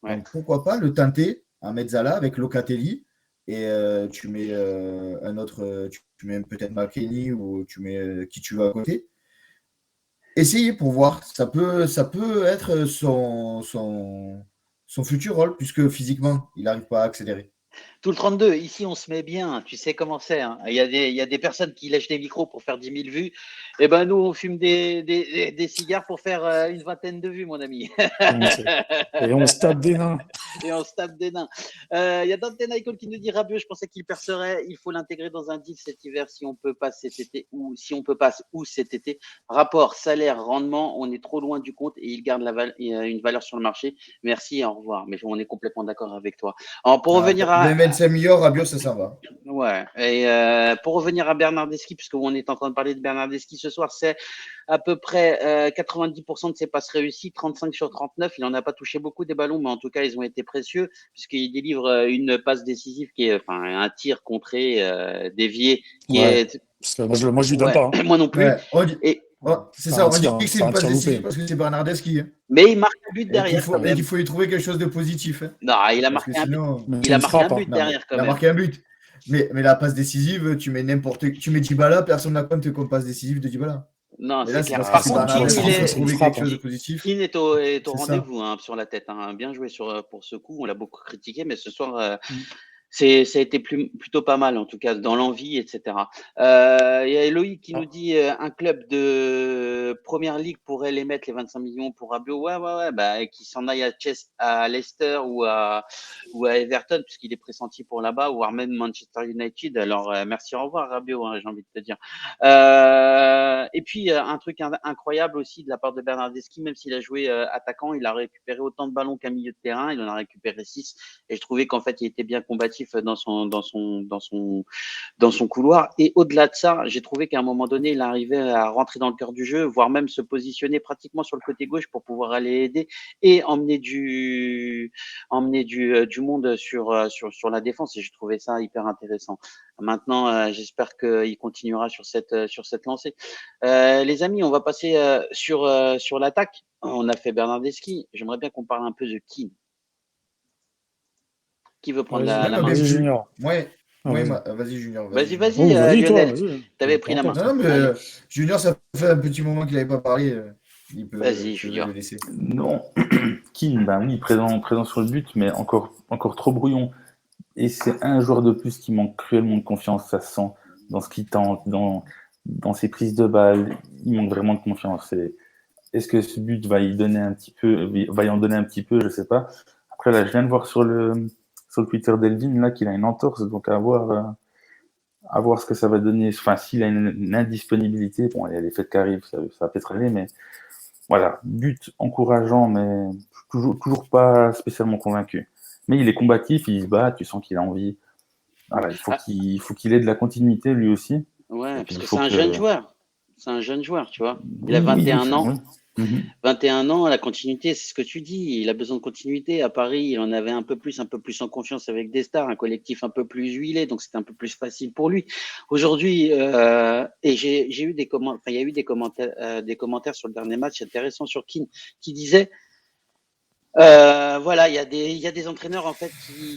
Ouais. Donc pourquoi pas le tenter en mezzala avec Locatelli et tu mets un autre, tu mets peut-être McKennie ou tu mets qui tu veux à côté. Essayez pour voir, ça peut être son futur rôle, puisque physiquement, il n'arrive pas à accélérer. Tout le 32, ici on se met bien, tu sais comment c'est. Hein. Il y a des personnes qui lèchent des micros pour faire 10 000 vues. Et ben nous, on fume des cigares pour faire une vingtaine de vues, mon ami. Et on se tape des nains. Et on se tape des nains. Il y a Dante Nicole qui nous dit Rabiot, je pensais qu'il percerait. Il faut l'intégrer dans un deal cet hiver si on peut pas cet été ou si on peut pas ou cet été. Rapport salaire rendement, on est trop loin du compte et il garde une valeur sur le marché. Merci, au revoir. Mais on est complètement d'accord avec toi. Alors, pour revenir à 25 millions, Rabiot, ça s'en va. ouais, et pour revenir à Bernardeschi, puisque on est en train de parler de Bernardeschi ce soir, c'est à peu près 90% de ses passes réussies, 35 sur 39. Il n'en a pas touché beaucoup des ballons, mais en tout cas, ils ont été précieux, puisqu'il délivre une passe décisive qui est, enfin, un tir contré, dévié, qui Ouais. est, Parce que moi, je lui donne ouais, pas. Hein. moi non plus. Ouais, Et, c'est C'est ça, un on dit tir, que hein. c'est C'est une un passe tir décisive loupé. parce que c'est Bernardeschi. Hein, mais il marque un but et qu'il derrière quand faut, et même. qu'il faut y trouver quelque chose de positif. Hein, Non, il a parce que marqué un but. sinon. Mais Il c'est a une marqué un frappe. Hein. but Non, mais derrière quand il a même. marqué un but. Mais la passe décisive, tu mets Dybala, personne n'a compte comme passe décisive de Dybala. Non, Mais c'est là, c'est clair. parce que Ah, Par c'est c'est contre, tu vois, Keane, Bernardeschi, il faut c'est une trouver frappe. quelque Hein. chose de positif. Keane est au C'est ça. rendez-vous hein, sur la tête. Hein. Bien joué pour ce coup. On l'a beaucoup critiqué, mais ce soir, Mm. ça a été plutôt pas mal, en tout cas, dans l'envie, etc. Il y a Eloïc qui nous Ah. dit un club de première ligue pourrait les mettre les 25 millions pour Rabiot. Ouais. Bah, qu'il s'en aille à Leicester ou à Everton, puisqu'il est pressenti pour là-bas, voire même Manchester United. Alors, merci, au revoir, Rabiot, hein, j'ai envie de te dire. Et puis, un truc incroyable aussi de la part de Bernardeschi, même s'il a joué attaquant, il a récupéré autant de ballons qu'un milieu de terrain. Il en a récupéré 6. Et je trouvais qu'en fait, il était bien combatif dans son couloir. Et au-delà de ça, j'ai trouvé qu'à un moment donné, il arrivait à rentrer dans le cœur du jeu, voire même se positionner pratiquement sur le côté gauche pour pouvoir aller aider et emmener du monde sur la défense. Et j'ai trouvé ça hyper intéressant. Maintenant, j'espère qu'il continuera sur cette lancée. Les amis, on va passer sur l'attaque. On a fait Bernardeschi. J'aimerais bien qu'on parle un peu de Keane. Qui veut prendre Vas-y, la Même main? bien vas-y, vu. Junior. Ouais, Ah, vas-y. vas-y, Junior. Vas-y, Vas-y. vas-y, Oh, vas-y, toi, Lionel. vas-y. Tu avais Peu pris la main. importe. Non, mais Allez, Junior, ça fait un petit moment qu'il n'avait pas parlé. vas-y, Je vais le Junior. laisser. Non, Keane, ben oui, présent sur le but, mais encore trop brouillon. Et c'est un joueur de plus qui manque cruellement de confiance, ça se sent dans ce qu'il tente, dans ses prises de balles. Il manque vraiment de confiance. Est-ce que ce but va y donner un petit peu, va y en donner un petit peu, je sais pas. Après là, je viens de voir sur le Twitter d'Elvin là qu'il a une entorse, donc à voir ce que ça va donner. Enfin, s'il a une indisponibilité, bon, il y a les fêtes qui arrivent, ça va peut-être aller, mais voilà, but encourageant, mais toujours pas spécialement convaincu. Mais il est combatif, il se bat, tu sens qu'il a envie. Voilà, Ah, il faut qu'il ait de la continuité lui aussi. Et ouais, puis parce il que c'est faut un que. jeune joueur. C'est un jeune joueur, tu vois. Il a Oui, 21 ans. oui. Mhm. 21 ans, la continuité, c'est ce que tu dis. Il a besoin de continuité. À Paris, il en avait un peu plus en confiance avec des stars, un collectif un peu plus huilé, donc c'était un peu plus facile pour lui. Aujourd'hui, et j'ai eu des commentaires, il y a eu des commentaires sur le dernier match intéressants sur Keane qui disaient voilà, il y a des entraîneurs en fait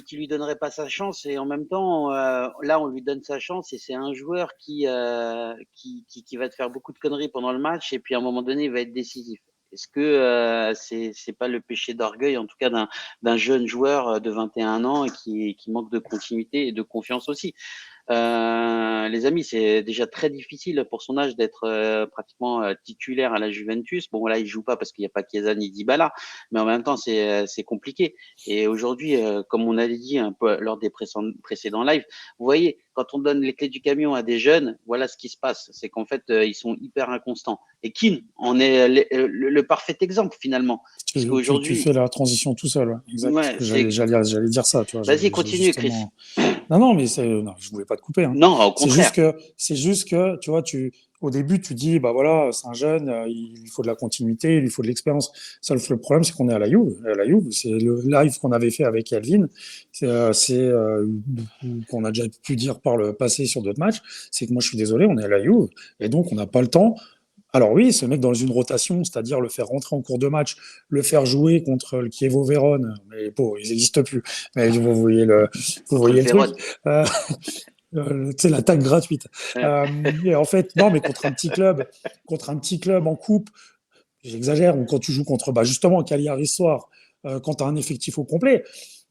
qui lui donneraient pas sa chance et en même temps là on lui donne sa chance et c'est un joueur qui va te faire beaucoup de conneries pendant le match et puis à un moment donné il va être décisif. Est-ce que c'est pas le péché d'orgueil en tout cas d'un jeune joueur de 21 ans et qui manque de continuité et de confiance aussi? Les amis, c'est déjà très difficile pour son âge d'être pratiquement titulaire à la Juventus. Bon, là, il joue pas parce qu'il n'y a pas Chiesa ni Dybala, mais en même temps, c'est compliqué. Et aujourd'hui, comme on a dit un peu lors des précédents lives, vous voyez, quand on donne les clés du camion à des jeunes, voilà ce qui se passe. C'est qu'en fait, ils sont hyper inconstants. Et Keane en est le parfait exemple finalement. Parce Tu fais la transition tout seul. Ouais. Exact. Ouais, J'allais dire ça. Vas-y, continue, Chris. Non, mais non, je voulais pas te couper. Hein. Non, au contraire. C'est juste que, tu vois, au début, tu dis, bah voilà, c'est un jeune, il faut de la continuité, il lui faut de l'expérience. Ça, le problème, c'est qu'on est à la Juve. À la Juve, c'est le live qu'on avait fait avec Alvin, qu'on a déjà pu dire par le passé sur d'autres matchs, c'est que moi, je suis désolé, on est à la Juve, et donc on n'a pas le temps. Alors oui, ce mec dans une rotation, c'est-à-dire le faire rentrer en cours de match, le faire jouer contre le Chievo Vérone, mais bon, ils n'existent plus. Mais vous voyez le truc. C'est l'attaque gratuite. Et en fait, non, mais contre un petit club en coupe, j'exagère, ou quand tu joues contre, justement, Cagliari Soir, quand tu as un effectif au complet,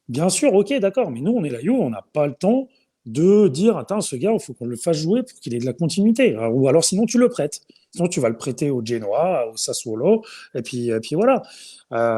bien sûr, ok, d'accord, mais nous, on est là, on n'a pas le temps de dire, attends, ce gars, il faut qu'on le fasse jouer pour qu'il ait de la continuité. Ou alors, sinon, tu le prêtes. Sinon, tu vas le prêter au Genoa, au Sassuolo, et puis voilà.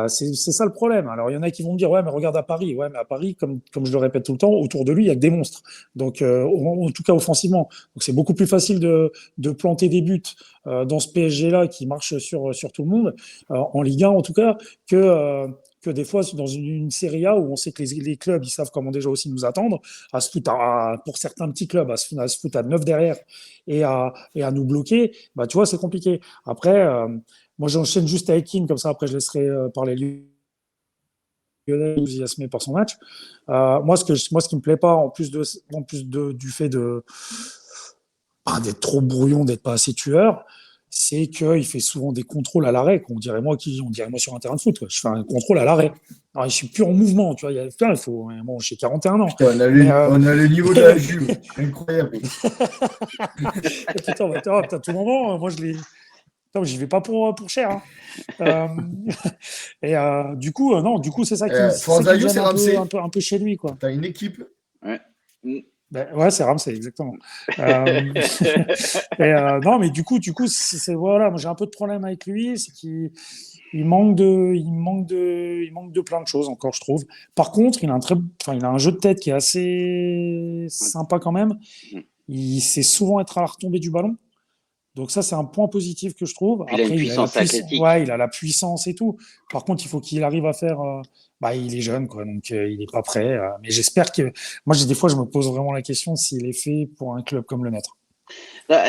C'est ça le problème. Alors, il y en a qui vont me dire, ouais, mais regarde à Paris. Ouais, mais à Paris, comme je le répète tout le temps, autour de lui, il y a que des monstres. Donc, en tout cas, offensivement. Donc, c'est beaucoup plus facile de planter des buts dans ce PSG-là qui marche sur tout le monde, en Ligue 1 en tout cas, que des fois dans une Serie A où on sait que les clubs, ils savent comment déjà aussi nous attendre, à se foutre pour certains petits clubs, à se foutre à 9 derrière et à nous bloquer, tu vois, c'est compliqué. Après, moi, j'enchaîne juste avec Keane, comme ça, après, je laisserai parler Lionel enthousiasmé par son match. Moi, ce qui me plaît pas, en plus du fait d'être trop brouillon, d'être pas assez tueur, c'est qu'il fait souvent des contrôles à l'arrêt. On dirait moi sur un terrain de foot. Quoi. Je fais un contrôle à l'arrêt. Alors, je suis plus en mouvement. Tu vois, il faut. Bon, j'ai 41 ans. Putain, on a le niveau de la Juve. Incroyable. Putain, à tout moment, moi, j'y vais pas pour cher. Hein. Et du coup, c'est ça qui me gêne un peu chez lui. Tu as une équipe. Ouais. Ouais, c'est Ramsey, exactement. Non, mais du coup, voilà, moi j'ai un peu de problème avec lui, c'est qu'il manque de plein de choses encore, je trouve. Par contre, il a un jeu de tête qui est assez sympa quand même. Il sait souvent être à la retombée du ballon. Donc ça, c'est un point positif que je trouve. Après, il a la puissance et tout. Par contre, il faut qu'il arrive à faire... il est jeune, quoi, donc il n'est pas prêt. Mais j'espère que... Moi, des fois, je me pose vraiment la question s'il est fait pour un club comme le nôtre.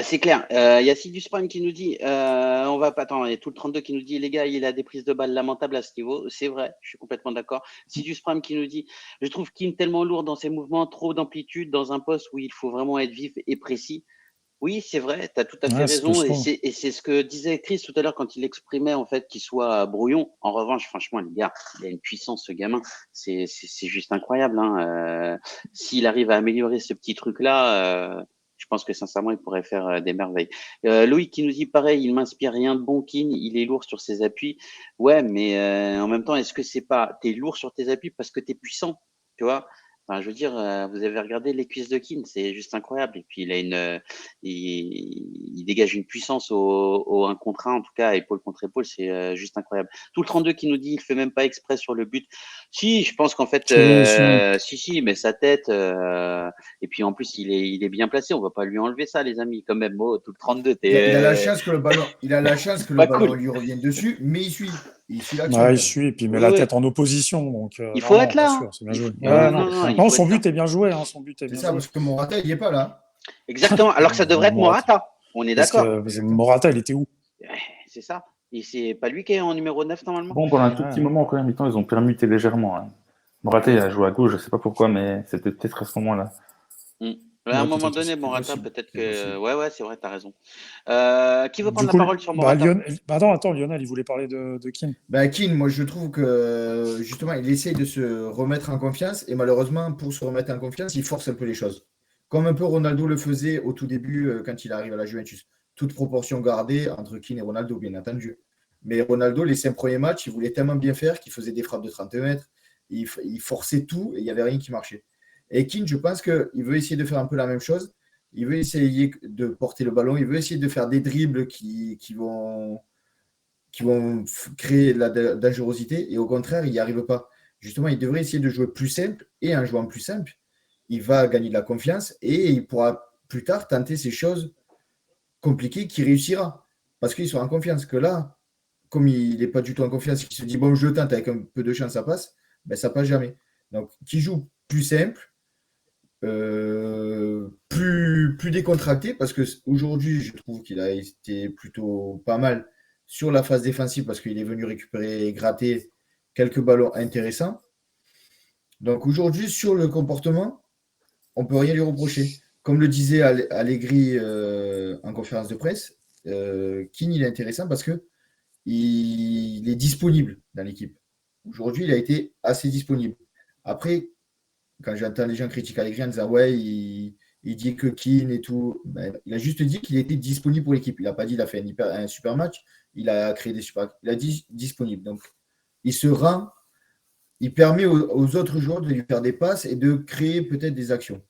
C'est clair. Il y a Sidus Prime qui nous dit, on va pas attendre, il y a tout le 32 qui nous dit, les gars, il a des prises de balles lamentables à ce niveau. C'est vrai, je suis complètement d'accord. Sidus Prime qui nous dit, je trouve Keane tellement lourd dans ses mouvements, trop d'amplitude dans un poste où il faut vraiment être vif et précis. Oui, c'est vrai, tu as tout à fait raison. Et c'est ce que disait Chris tout à l'heure quand il exprimait en fait qu'il soit brouillon. En revanche, franchement, les gars, il a une puissance, ce gamin. C'est juste incroyable. Hein. S'il arrive à améliorer ce petit truc-là, je pense que sincèrement, il pourrait faire des merveilles. Loïc qui nous dit pareil, il m'inspire rien de bon, Keane. Il est lourd sur ses appuis. Ouais, mais en même temps, est-ce que c'est pas t'es lourd sur tes appuis parce que t'es puissant, tu vois? Enfin, je veux dire, vous avez regardé les cuisses de Keane, c'est juste incroyable. Et puis il dégage une puissance au 1 contre 1, en tout cas, épaule contre épaule, c'est juste incroyable. Tout le 32 qui nous dit, il fait même pas exprès sur le but. Si, je pense qu'en fait, si, mais sa tête, et puis en plus, il est bien placé. On va pas lui enlever ça, les amis, quand même. Oh, tout le 32, il a la chance que le ballon lui revienne dessus, mais il suit. Il suit, et puis il met la tête en opposition. Donc, il faut être là. C'est bien joué. Non, son but est bien joué. Son but est bien joué. C'est ça, parce que Morata, il n'est pas là. Exactement, alors que ça devrait être Morata. On est d'accord. Morata, il était où? C'est ça. Et c'est pas lui qui est en numéro 9 normalement. Bon, pendant un tout petit moment, en première mi-temps, ils ont permuté légèrement. Hein. Morata, il a joué à gauche, je sais pas pourquoi, mais c'était peut-être à ce moment-là. À un moment donné, Morata, peut-être que. Ouais, c'est vrai, t'as raison. Qui veut prendre la parole sur Morata? Attends, Lionel, il voulait parler de Keane. Keane, moi, je trouve que justement, il essaye de se remettre en confiance et malheureusement, pour se remettre en confiance, il force un peu les choses. Comme un peu Ronaldo le faisait au tout début quand il arrive à la Juventus. Toute proportion gardée entre Keane et Ronaldo, bien entendu. Mais Ronaldo, les 5 premiers matchs, il voulait tellement bien faire qu'il faisait des frappes de 31 mètres. Il forçait tout et il n'y avait rien qui marchait. Et Keane, je pense qu'il veut essayer de faire un peu la même chose. Il veut essayer de porter le ballon. Il veut essayer de faire des dribbles qui vont créer de la dangerosité. Et au contraire, il n'y arrive pas. Justement, il devrait essayer de jouer plus simple. Et en jouant plus simple, il va gagner de la confiance et il pourra plus tard tenter ces choses compliquées qu'il réussira. Parce qu'il sera en confiance. Que là, comme il n'est pas du tout en confiance, qu'il se dit bon, je le tente avec un peu de chance, ça passe, ben, ça passe jamais. Donc, qui joue plus simple, plus décontracté, parce qu'aujourd'hui, je trouve qu'il a été plutôt pas mal sur la phase défensive parce qu'il est venu récupérer et gratter quelques ballons intéressants. Donc aujourd'hui, sur le comportement, on ne peut rien lui reprocher. Comme le disait Allegri en conférence de presse, Keane, il est intéressant parce qu'il est disponible dans l'équipe. Aujourd'hui, il a été assez disponible. Après, quand j'entends les gens critiquer Allegri en disant ouais, il dit que Keane et tout, ben, il a juste dit qu'il était disponible pour l'équipe. Il n'a pas dit qu'il a fait un super match, il a créé des super. Il a dit disponible. Donc, il se rend, il permet aux autres joueurs de lui faire des passes et de créer peut-être des actions.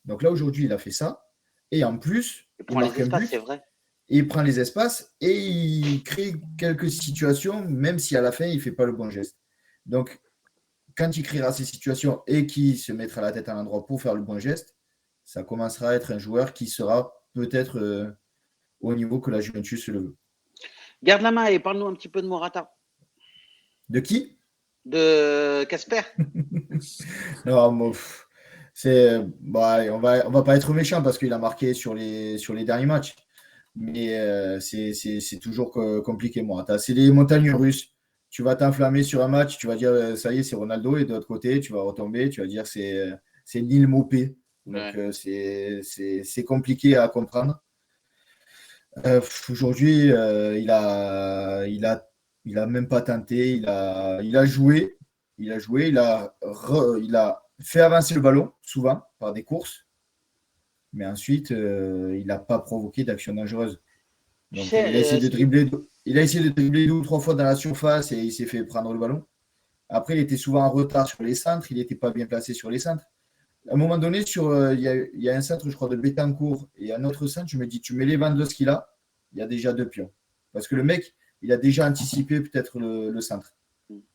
Donc là, aujourd'hui, il a fait ça. Et en plus, il marque un but. C'est vrai. Il prend les espaces et il crée quelques situations, même si à la fin, il ne fait pas le bon geste. Donc, quand il créera ces situations et qu'il se mettra la tête à l'endroit pour faire le bon geste, ça commencera à être un joueur qui sera peut-être au niveau que la Juventus le veut. Garde la main et parle-nous un petit peu de Morata. De qui? De Casper. Non, on va pas être méchant parce qu'il a marqué sur les derniers matchs. Mais c'est toujours compliqué, Morata. C'est les montagnes russes. Tu vas t'enflammer sur un match, tu vas dire ça y est, c'est Ronaldo, et de l'autre côté, tu vas retomber, tu vas dire c'est Neil Maupay. Donc c'est compliqué à comprendre. Aujourd'hui, il a même pas tenté, il a joué, il a fait avancer le ballon souvent par des courses, mais ensuite il n'a pas provoqué d'action dangereuse. Donc, il a essayé de dribbler 2 ou 3 fois dans la surface et il s'est fait prendre le ballon. Après, il était souvent en retard sur les centres, il n'était pas bien placé sur les centres. À un moment donné, il y a un centre, je crois, de Betancourt et un autre centre, je me dis, tu mets Lewandowski là, il y a déjà 2 pions. Parce que le mec, il a déjà anticipé peut-être le centre.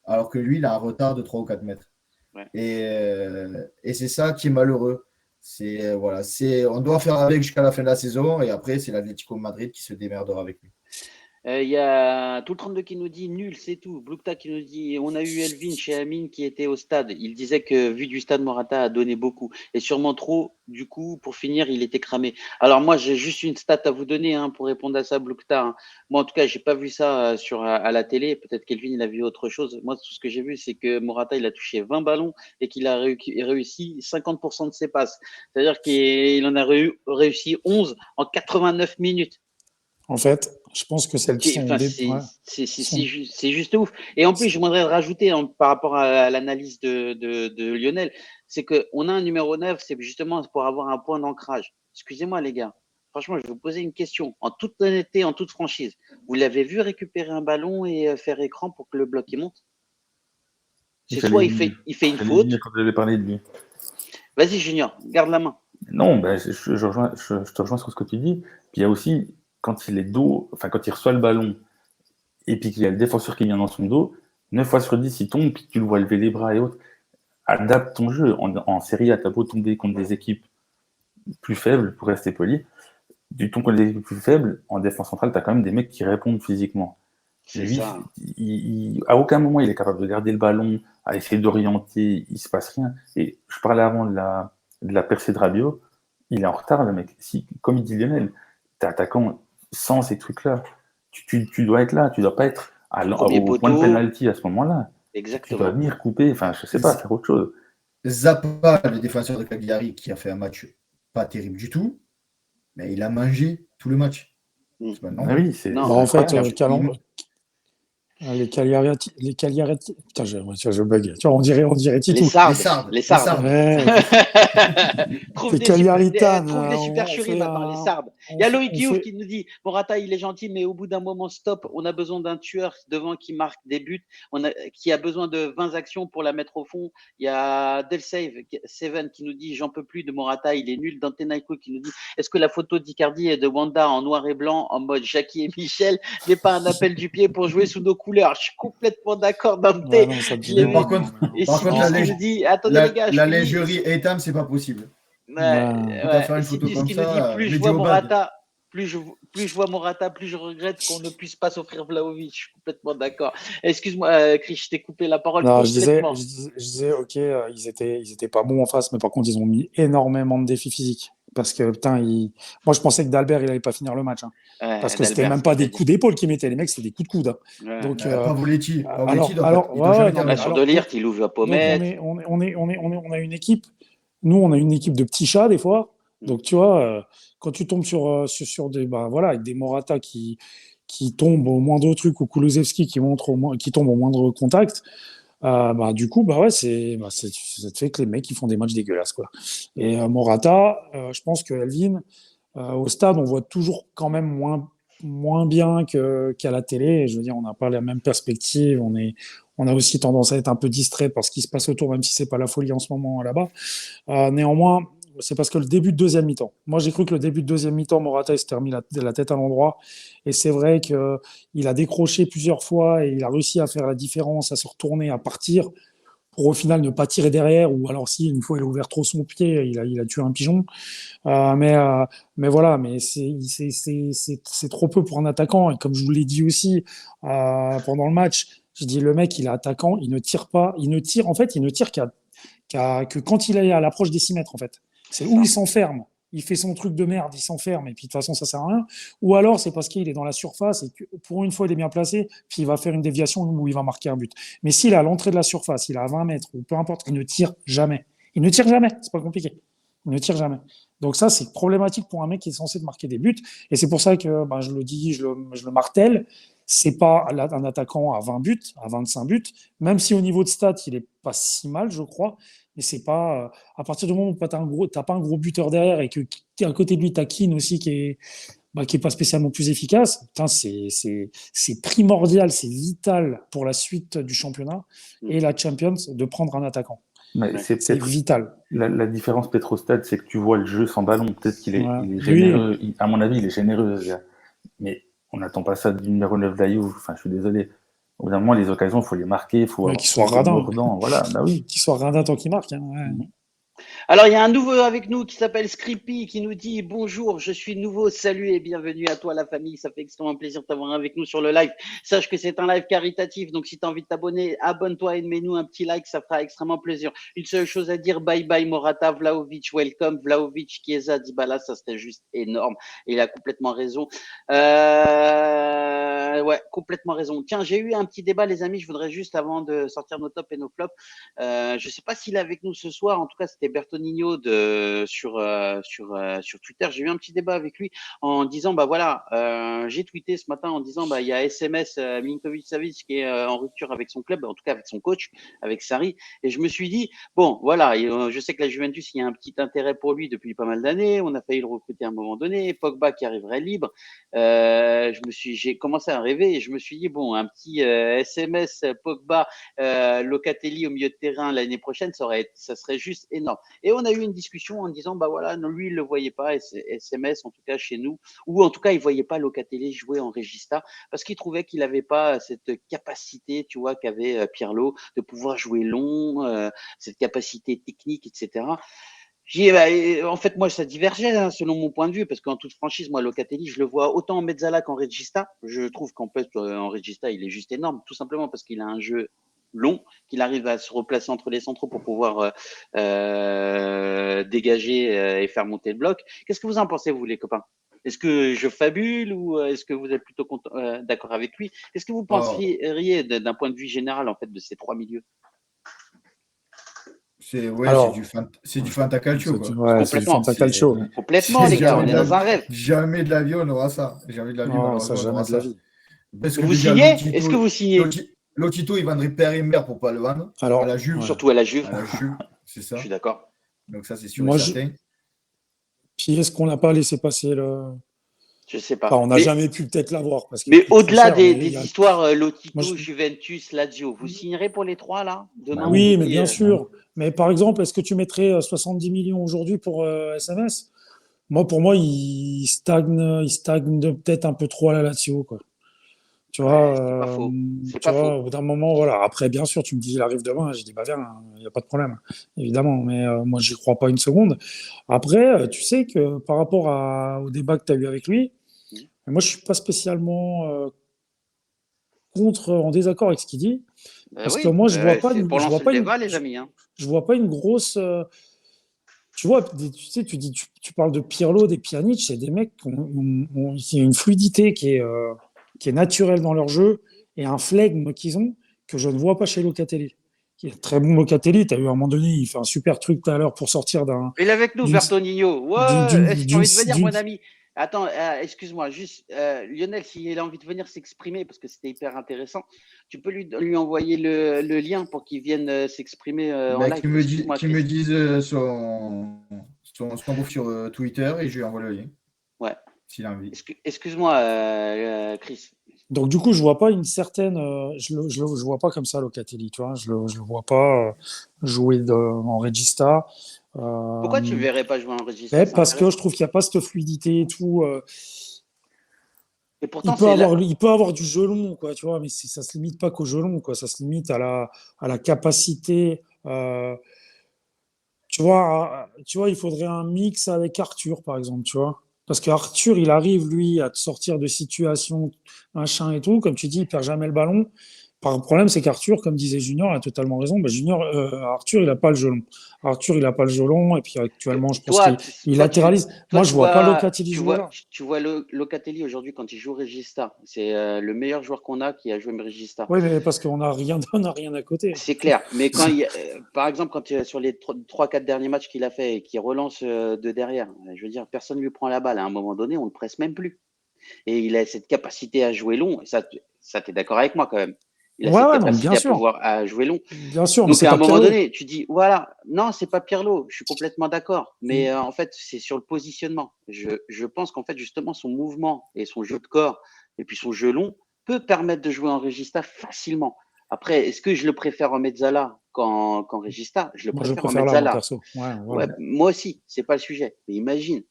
Alors que lui, il a un retard de 3 ou 4 mètres. Ouais. Et c'est ça qui est malheureux. On doit faire avec jusqu'à la fin de la saison et après, c'est l'Atlético Madrid qui se démerdera avec lui. Il y a tout le 32 qui nous dit nul, c'est tout. Blukta qui nous dit on a eu Elvin chez Amine qui était au stade. Il disait que vu du stade, Morata a donné beaucoup et sûrement trop. Du coup, pour finir, il était cramé. Alors moi, j'ai juste une stat à vous donner pour répondre à ça, Blukta. Moi, en tout cas, j'ai pas vu ça à la télé. Peut-être qu'Elvin il a vu autre chose. Moi, tout ce que j'ai vu, c'est que Morata il a touché 20 ballons et qu'il a réussi 50% de ses passes. C'est-à-dire qu'il en a réussi 11 en 89 minutes. En fait, je pense que c'est juste ouf. Et en plus, je voudrais rajouter par rapport à l'analyse de Lionel, c'est qu'on a un numéro 9, c'est justement pour avoir un point d'ancrage. Excusez-moi les gars, franchement, je vais vous poser une question. En toute honnêteté, en toute franchise, vous l'avez vu récupérer un ballon et faire écran pour que le bloc monte? C'est soit il fait une faute. Quand j'avais parlé de lui. Vas-y Junior, garde la main. Non, je te rejoins sur ce que tu dis. Puis il y a aussi, quand il reçoit le ballon et puis qu'il y a le défenseur qui vient dans son dos, 9 fois sur 10, il tombe, puis tu le vois lever les bras et autres. Adapte ton jeu. En série A, t'as beau tomber contre des équipes plus faibles, pour rester poli. Du ton contre des équipes plus faibles, en défense centrale, t'as quand même des mecs qui répondent physiquement. Lui, à aucun moment, il est capable de garder le ballon, à essayer d'orienter, il se passe rien. Et je parlais avant de la percée de Rabiot, il est en retard, le mec. Comme il dit Lionel, t'es attaquant sans ces trucs-là. Tu dois être là, tu dois pas être au point de penalty à ce moment-là. Exactement. Tu dois venir couper, je sais pas, faire autre chose. Zappa, le défenseur de Cagliari, qui a fait un match pas terrible du tout, mais il a mangé tout le match. C'est pas normal. Oui, c'est en fait, les Cagliari, putain, je bug. Tu vois, on dirait Titou. Les Sardes. Ouais. Trouve des supercheries maintenant, les Sardes. Il y a Loïc Youf qui nous dit Morata, il est gentil, mais au bout d'un moment, stop. On a besoin d'un tueur devant qui marque des buts. Qui a besoin de 20 actions pour la mettre au fond. Il y a Del7 qui nous dit j'en peux plus de Morata, il est nul. Dante Naiko qui nous dit est-ce que la photo d'Icardi et de Wanda en noir et blanc, en mode Jackie et Michel, n'est pas un appel du pied pour jouer sous nos couleurs? Je suis complètement d'accord, Dante. Par contre, la lingerie Etam, c'est pas possible. Ouais. Quitte à faire une C'est photo ce comme qui nous dit ça, plus je mets vois au bad. Morata, plus je vois Morata, plus je regrette qu'on ne puisse pas s'offrir Vlahovic. Je suis complètement d'accord. Excuse-moi, Chris, je t'ai coupé la parole Non, complètement. je disais, ok, ils étaient pas bons en face, mais par contre, ils ont mis énormément de défis physiques. Parce que, putain, moi, je pensais que d'Albert, il allait pas finir le match, hein. Parce que c'était D'Albert, même ce que pas je des veux dire. coups d'épaule qu'ils mettaient, les mecs, c'était des coups de coude, hein. Ouais. Donc, Pavoletti, il doit ouais, ouais, jamais non, mais Ouais, terminer. sur alors, De Ligt, il ouvre la donc pommette. on a une équipe. Nous, on a une équipe de petits chats, des fois. Mm. Donc, tu vois, quand tu tombes sur des, bah, voilà, avec des Morata qui tombent au moindre truc, ou Kulusevski qui tombe au moindre contact, bah, du coup, bah ouais, ça te fait que les mecs, ils font des matchs dégueulasses, quoi. Et Morata, je pense que Elvin, au stade, on voit toujours quand même moins bien qu'à la télé. Et je veux dire, on n'a pas la même perspective. On a aussi tendance à être un peu distrait par ce qui se passe autour, même si c'est pas la folie en ce moment là-bas. Néanmoins, c'est parce que le début de deuxième mi-temps. Moi, j'ai cru que le début de deuxième mi-temps, Morata il s'était remis la tête à l'endroit. Et c'est vrai qu'il a décroché plusieurs fois et il a réussi à faire la différence, à se retourner, à partir pour au final ne pas tirer derrière. Ou alors, si une fois il a ouvert trop son pied, il a tué un pigeon. Euh, mais, euh, mais voilà, mais c'est trop peu pour un attaquant. Et comme je vous l'ai dit aussi pendant le match, je dis le mec, il est attaquant, il ne tire pas, en fait, il ne tire que quand il est à l'approche des 6 mètres, en fait. C'est C'est où ça. il s'enferme. Il fait son truc de merde, il s'enferme, et puis de toute façon, ça sert à rien. Ou alors, c'est parce qu'il est dans la surface et que pour une fois, il est bien placé, puis il va faire une déviation où il va marquer un but. Mais s'il est à l'entrée de la surface, il est à 20 mètres, ou peu importe, il ne tire jamais. Il ne tire jamais, c'est pas compliqué. Il ne tire jamais. Donc ça, c'est problématique pour un mec qui est censé marquer des buts. Et c'est pour ça que ben, je le dis, je le martèle, c'est pas un attaquant à 20 buts, à 25 buts, même si au niveau de stats, il est pas si mal, je crois. Mais c'est pas à partir du moment où t'as pas un gros buteur derrière et que à côté de lui t'as Keane aussi qui est pas spécialement plus efficace. Putain, c'est primordial, c'est vital pour la suite du championnat Mm. et la Champions de prendre un attaquant. Mais Ouais. c'est C'est peut-être vital. la différence peut-être au stade, c'est que tu vois le jeu sans ballon. Peut-être Ouais. il est Oui, généreux. À mon avis, il est généreux, ce gars. Mais on n'attend pas ça du numéro 9 d'Ayoub. Enfin, je suis désolé. Au bout d'un moment, les occasions, il faut les marquer, ouais, faut être radin. mordant. Voilà, bah oui. Qu'il soit radin tant qu'il marque, hein, ouais. Mhm. Alors, il y a un nouveau avec nous qui s'appelle Scrippy qui nous dit bonjour, je suis nouveau, salut et bienvenue à toi la famille. Ça fait extrêmement plaisir de t'avoir avec nous sur le live. Sache que c'est un live caritatif, donc si tu as envie de t'abonner, abonne-toi et mets-nous un petit like, ça fera extrêmement plaisir. Une seule chose à dire, bye bye Morata, Vlahovic, welcome, Vlahovic, Chiesa, Dybala, ça c'était juste énorme. Et il a complètement raison. Ouais, complètement raison. Tiens, j'ai eu un petit débat les amis, je voudrais juste avant de sortir nos tops et nos flops, je ne sais pas s'il est avec nous ce soir. En tout cas, c'était Bertonino sur Twitter. J'ai eu un petit débat avec lui en disant, bah voilà, j'ai tweeté ce matin en disant, bah il y a SMS Milinkovic-Savic qui est en rupture avec son club, en tout cas avec son coach, avec Sarri. Et je me suis dit, bon, voilà, je sais que la Juventus, il y a un petit intérêt pour lui depuis pas mal d'années. On a failli le recruter à un moment donné. Pogba qui arriverait libre. J'ai commencé à rêver et je me suis dit, bon, un petit SMS Pogba Locatelli au milieu de terrain l'année prochaine, ça serait juste énorme. Et on a eu une discussion en disant, bah voilà, non, lui, il le voyait pas, SMS en tout cas chez nous, ou en tout cas, il voyait pas Locatelli jouer en Regista parce qu'il trouvait qu'il avait pas cette capacité, tu vois, qu'avait Pirlo de pouvoir jouer long, cette capacité technique, etc. En fait, moi, ça divergeait hein, selon mon point de vue, parce qu'en toute franchise, moi, Locatelli, je le vois autant en mezzala qu'en regista. Je trouve qu'en fait, en regista, il est juste énorme, tout simplement parce qu'il a un jeu long, qu'il arrive à se replacer entre les centraux pour pouvoir dégager et faire monter le bloc. Qu'est-ce que vous en pensez, vous, les copains? Est-ce que je fabule ou est-ce que vous êtes plutôt d'accord avec lui? Qu'est-ce que vous Oh, penseriez d'un point de vue général, en fait, de ces trois milieux? Alors, c'est du Fantacalcio, quoi. c'est du Complètement, Fantacalcio. complètement, les gars, on est dans un rêve. Jamais de la vie, on aura ça. Jamais de la vie, Non, ça, malheureusement, on jamais aura de la ça. vie. Parce que Vous déjà, signez? Est-ce que vous signez? Lotito, il vendrait père et mère pour pas le vendre. À Alors, la Juve. ouais. Surtout à la Juve. À la Juve, c'est Je suis ça. d'accord. Donc ça, c'est sûr et Moi, certain. Puis est-ce qu'on n'a pas laissé passer le. Je sais Enfin, pas. on n'a jamais pu peut-être l'avoir parce qu'il Mais coûte très au-delà cher, mais des histoires moi, Lotito, Juventus, Lazio, vous signerez pour les trois là? Bah Demain, on oui. vous Oui, mais dit. bien sûr. Mais par exemple, est-ce que tu mettrais 70 millions aujourd'hui pour SMS? Moi, pour moi, il stagne peut-être un peu trop à la Lazio, quoi. Tu vois, C'est pas faux. C'est tu pas vois, faux. au bout d'un moment, voilà. Après, bien sûr, tu me dis, il arrive demain. Je dis, bah viens, il n'y a pas de problème, évidemment. Mais moi, j'y crois pas une seconde. Après, tu sais que par rapport au débat que tu as eu avec lui, Mm. moi, je suis pas spécialement en désaccord avec ce qu'il dit, parce que Oui, moi, c'est pour lancer le débat, les amis. Hein. je vois pas une grosse. Tu vois, tu sais, tu parles de Pirlo, des Pjanic, c'est des mecs qui ont une fluidité qui est naturelle dans leur jeu et un flegme qu'ils ont que je ne vois pas chez Locatelli. Qui est très bon Locatelli, tu as eu à un moment donné, il fait un super truc tout à l'heure pour sortir Il est avec nous, d'une, Bertonino. d'une, Ouais, d'une, est-ce que tu as d'une, envie de venir, d'une- mon ami? Attends, excuse-moi, juste, Lionel, s'il a envie de venir s'exprimer, parce que c'était hyper intéressant, tu peux lui envoyer le lien pour qu'il vienne s'exprimer en Ben, live. Excuse-moi, qui me Chris. dise son profil sur Twitter et je lui envoie le lien, Ouais. s'il a envie. Excuse-moi, Chris. Donc du coup, je vois pas une certaine, je vois pas comme ça Locatelli, tu vois, je le vois pas jouer en regista. Pourquoi tu ne Euh, verrais pas jouer en registre? mais C'est parce que je intéressant. trouve qu'il n'y a pas cette fluidité et tout. Et pourtant, c'est Il peut avoir du gelon, quoi, tu vois, mais ça se limite pas qu'au gelon, quoi. Ça se limite à la capacité. Tu vois, il faudrait un mix avec Arthur, par exemple, tu vois. Parce qu'Arthur, il arrive, lui, à te sortir de situations, machin et tout. Comme tu dis, il perd jamais le ballon. Le problème, c'est qu'Arthur, comme disait Junior, a totalement raison. Bah, Arthur, il a pas le gelon. Arthur, il a pas le gelon. Et puis, actuellement, je pense toi, il toi, latéralise. toi, Moi, je vois pas Locatelli jouer là. tu vois Locatelli aujourd'hui quand il joue Regista. C'est le meilleur joueur qu'on a qui a joué Regista. Oui, mais parce qu'on n'a rien, on n'a rien à côté. C'est clair. Mais par exemple, sur les 3-4 derniers matchs qu'il a fait et qu'il relance de derrière, je veux dire, personne ne lui prend la balle. À un moment donné, on ne le presse même plus. Et il a cette capacité à jouer long. Et ça t'es d'accord avec moi quand même. Il a Ouais, cette ouais, non, bien capacité sûr. à jouer long. Bien sûr, mais Donc, c'est à un pas moment Pirlo. donné, tu dis, voilà, non, c'est pas Pirlo, je suis complètement d'accord. Mais Mm. en fait, c'est sur le positionnement. Je pense qu'en fait, justement, son mouvement et son jeu de corps et puis son jeu long peut permettre de jouer en Regista facilement. Après, est-ce que je le préfère en Mezzala qu'en Regista? Je le Moi, je préfère en préfère là, moi, Mezzala. perso. Ouais, Ouais, voilà. moi aussi, c'est pas le sujet. Mais imagine,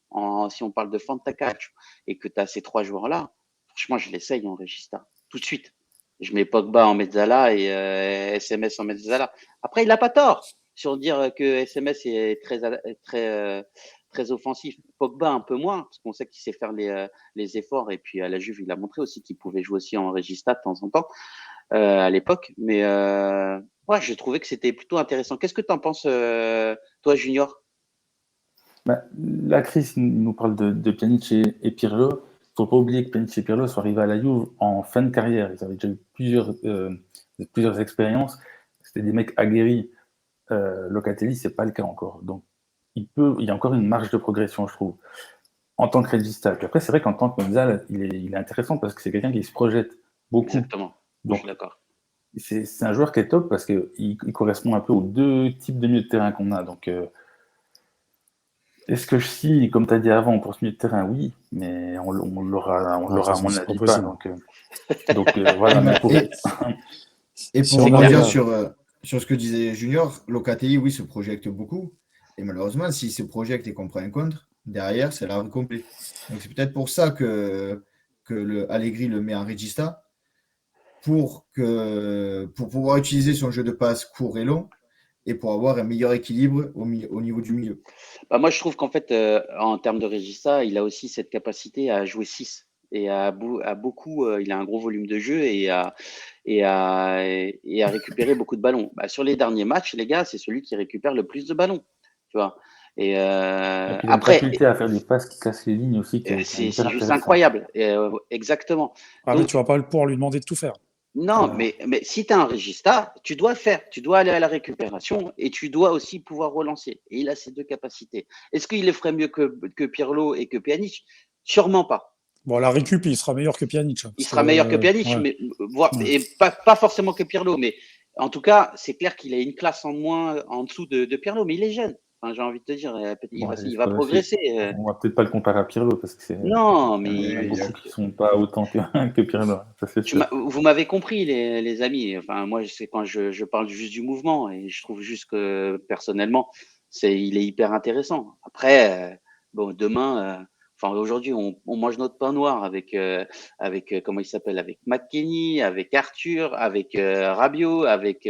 si on parle de Fantacalcio et que tu as ces trois joueurs-là, franchement, je l'essaye en Regista, tout de suite. Je mets Pogba en mezzala et SMS en mezzala. Après, il n'a pas tort sur dire que SMS est très offensif. Pogba un peu moins, parce qu'on sait qu'il sait faire les efforts. Et puis à la Juve, il a montré aussi qu'il pouvait jouer aussi en Regista de temps en temps à l'époque. Mais ouais, j'ai trouvé que c'était plutôt intéressant. Qu'est-ce que tu en penses, toi, Junior? Bah, là, Chris il nous parle de Pjanic et Pirlo. Il ne faut pas oublier que Pjanic et Pirlo sont arrivés à la Juve en fin de carrière. Ils avaient déjà eu plusieurs expériences. C'était des mecs aguerris. Locatelli, c'est pas le cas encore. Donc, il y a encore une marge de progression, je trouve, en tant que regista. Puis après, c'est vrai qu'en tant que Menzal, il est intéressant parce que c'est quelqu'un qui se projette beaucoup. Exactement. Je suis Donc, d'accord. c'est un joueur qui est top parce qu'il correspond un peu aux deux types de milieu de terrain qu'on a. Donc, est-ce que je signe, comme tu as dit avant, pour ce milieu de terrain? Oui, mais on l'aura, Ouais, de toute à façon, mon c'est pas avis, pas. possible. Donc, Et, voilà. Mais ma- pour... et Si pour on clair. arrive rebondir à. sur ce que disait Junior, Locatelli, oui, se projette beaucoup. Et malheureusement, s'il se projette et qu'on prend un contre, derrière, c'est l'arbre complet. Donc c'est peut-être pour ça que Allegri le met en regista, pour pouvoir utiliser son jeu de passe court et long et pour avoir un meilleur équilibre au niveau du milieu. Bah, moi, je trouve qu'en fait, en termes de Regista, il a aussi cette capacité à jouer 6 et à beaucoup, il a un gros volume de jeu et à récupérer beaucoup de ballons. Bah, sur les derniers matchs, les gars, c'est celui qui récupère le plus de ballons, tu vois. Et Et puis, il a une après, faculté à faire des passes qui cassent les lignes aussi, qui est hyper c'est juste intéressant. incroyable. Exactement. Ah, mais tu Donc, vas pas pouvoir lui demander de tout faire. non, Euh, mais si tu as un Regista, tu dois le faire. Tu dois aller à la récupération et tu dois aussi pouvoir relancer. Et il a ces deux capacités. Est-ce qu'il le ferait mieux que Pirlo et que Pjanic? Sûrement pas. Bon, la récup, il sera meilleur que Pjanic, hein, Il parce que sera meilleur que Pjanic, ouais, mais ouais. et pas forcément que Pirlo. Mais en tout cas, c'est clair qu'il a une classe en moins en dessous de Pirlo, mais il est jeune. Enfin, j'ai envie de te dire, bon, il va progresser. on va peut-être pas le comparer à Pirlo parce que Non, il y en a mais beaucoup qui sont pas autant que Pirlo, ça c'est sûr. vous m'avez compris, les amis. Enfin, moi, c'est quand je parle juste du mouvement et je trouve juste que personnellement, il est hyper intéressant. Après, bon, demain, Enfin, aujourd'hui, on mange notre pain noir avec, comment il s'appelle, avec McKennie, avec Arthur, avec Rabiot, avec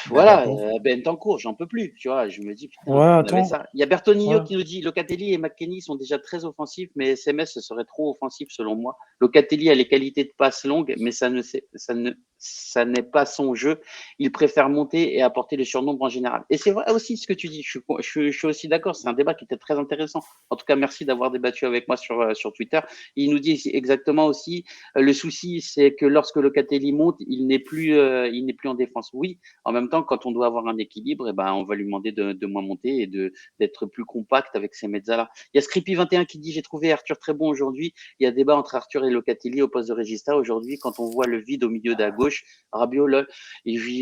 voilà, Bentancur. Bentancur, j'en peux plus, tu vois. Je me dis, putain, Ouais, on avait attends. ça. Il y a Bertonino Ouais. qui nous dit, Locatelli et McKennie sont déjà très offensifs, mais SMS, ce serait trop offensif selon moi. Locatelli a les qualités de passe longue, mais ça n'est pas son jeu. Il préfère monter et apporter le surnombre en général. Et c'est vrai aussi ce que tu dis. Je suis aussi d'accord. C'est un débat qui était très intéressant. En tout cas, merci d'avoir débattu avec moi sur Twitter. Il nous dit exactement aussi, le souci, c'est que lorsque Locatelli monte, il n'est plus en défense. Oui, en même temps, quand on doit avoir un équilibre, eh ben, on va lui demander de moins monter et d'être plus compact avec ces mezzas-là. Il y a Scrippy21 qui dit, j'ai trouvé Arthur très bon aujourd'hui. Il y a débat entre Arthur et Locatelli au poste de Regista aujourd'hui. Quand on voit le vide au milieu de la gauche, Rabiot,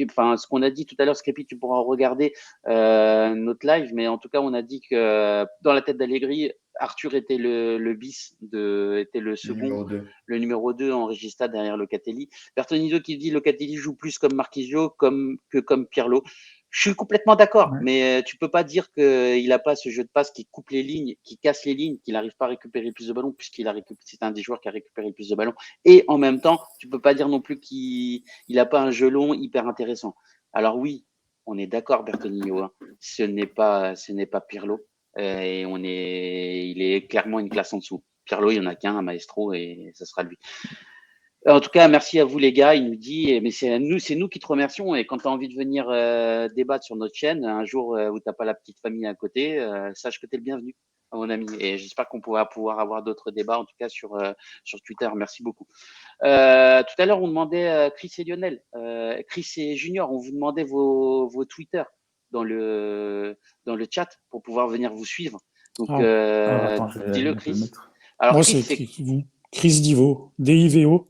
enfin, ce qu'on a dit tout à l'heure, Scrippy, tu pourras regarder notre live, mais en tout cas, on a dit que dans la tête d'Allegri, Arthur était le bis, était le Le second, numéro 2. le numéro 2 en Regista derrière Locatelli. Bertonizo qui dit Locatelli joue plus comme Marquisio que comme Pirlo. Je suis complètement d'accord, Ouais. mais tu peux pas dire qu'il n'a pas ce jeu de passe qui coupe les lignes, qui casse les lignes, qu'il n'arrive pas à récupérer plus de ballons, c'est un des joueurs qui a récupéré plus de ballons. Et en même temps, tu peux pas dire non plus qu'il n'a pas un jeu long hyper intéressant. Alors oui, on est d'accord, Bertonino, hein, ce n'est pas Pirlo, et il est clairement une classe en dessous. Pirlo, il y en a qu'un, un maestro, et ce sera lui. En tout cas, merci à vous les gars. Il nous dit, mais c'est nous qui te remercions. Et quand tu as envie de venir débattre sur notre chaîne, un jour où t'as pas la petite famille à côté, sache que tu es le bienvenu, mon ami. Et j'espère qu'on pourra pouvoir avoir d'autres débats, en tout cas sur Twitter. Merci beaucoup. Tout à l'heure, on demandait Chris et Lionel, Chris et Junior, on vous demandait vos Twitter dans le chat pour pouvoir venir vous suivre. Donc, Ah. Alors, attends, je dis-le, vais le Chris. mettre. Alors, Moi, Chris, c'est c'est Chris Divo, D-I-V-O.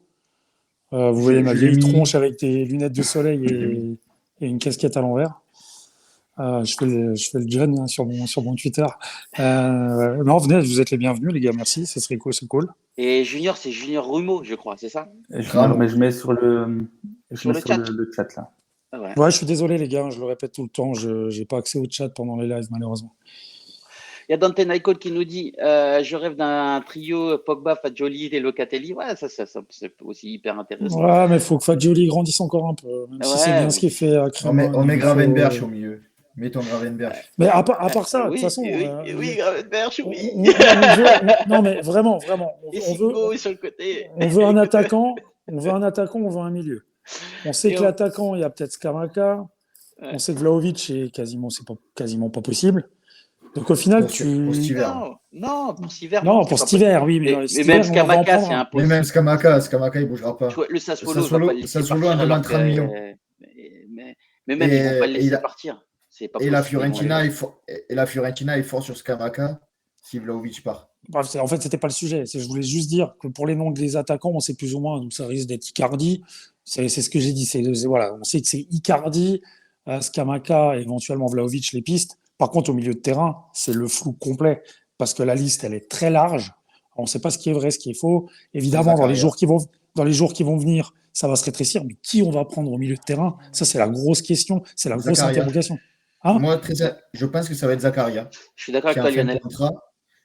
Vous voyez ma Je l'ai vieille mis. tronche avec des lunettes de soleil Je l'ai mis. et une casquette à l'envers. Je fais le jeune hein, sur mon Twitter. Non, venez, vous êtes les bienvenus, les gars, merci, ça serait cool, c'est cool. Et Junior, c'est Junior Rumo, je crois, c'est ça? Junior, mais je mets sur Sur le chat. le chat là. Ah ouais. Ouais, je suis désolé, les gars, je le répète tout le temps, je n'ai pas accès au chat pendant les lives, malheureusement. Il y a Dante Naikol qui nous dit je rêve d'un trio Pogba, Fagioli et Locatelli. Ouais, ça c'est aussi hyper intéressant. Ouais, mais il faut que Fagioli grandisse encore un peu, même si c'est Ouais, bien ce qu'il fait à Crémone. On met il Gravenberch faut- au milieu. Mets ton Gravenberch. Mais à part ça, de toute oui, façon, oui, Gravenberch, oui. non mais vraiment, Et Sigo sur le côté. on veut un attaquant, on veut un milieu. On sait Et que on- l'attaquant, il y a peut-être Skamaka. Ouais. On sait que Vlahovic, c'est quasiment pas possible. Donc au final, Pour cet hiver. Non, pour cet hiver, Non, c'est pour pas cet hiver, possible. oui, mais Mais cet même hiver, on va en Skamaka, prendre c'est un. Mais même impossible. Scamaca, il bougera pas. Tu vois, le Sassuolo va pas le laisser Sassuolo partir en demande alors 30 millions. mais même ils vont pas le Et, laisser partir. C'est pas et la possible. Ils vont aller Fiorentina est fort sur Scamaca si Vlahovic part. Bref, en fait, c'était pas le sujet. Je voulais juste dire que pour les noms des attaquants, on sait plus ou moins, donc ça risque d'être Icardi. C'est ce que j'ai dit. Voilà, on sait que c'est Icardi, Scamacca, éventuellement Vlahovic, les pistes. Par contre, au milieu de terrain, c'est le flou complet parce que la liste, elle est très large. On ne sait pas ce qui est vrai, ce qui est faux. Évidemment, dans les jours qui vont venir, ça va se rétrécir. Mais qui on va prendre au milieu de terrain? Ça, c'est la grosse question. C'est la grosse Zakaria. interrogation. Hein? Moi, je pense que ça va être Zakaria. Je suis d'accord avec toi, Lionel.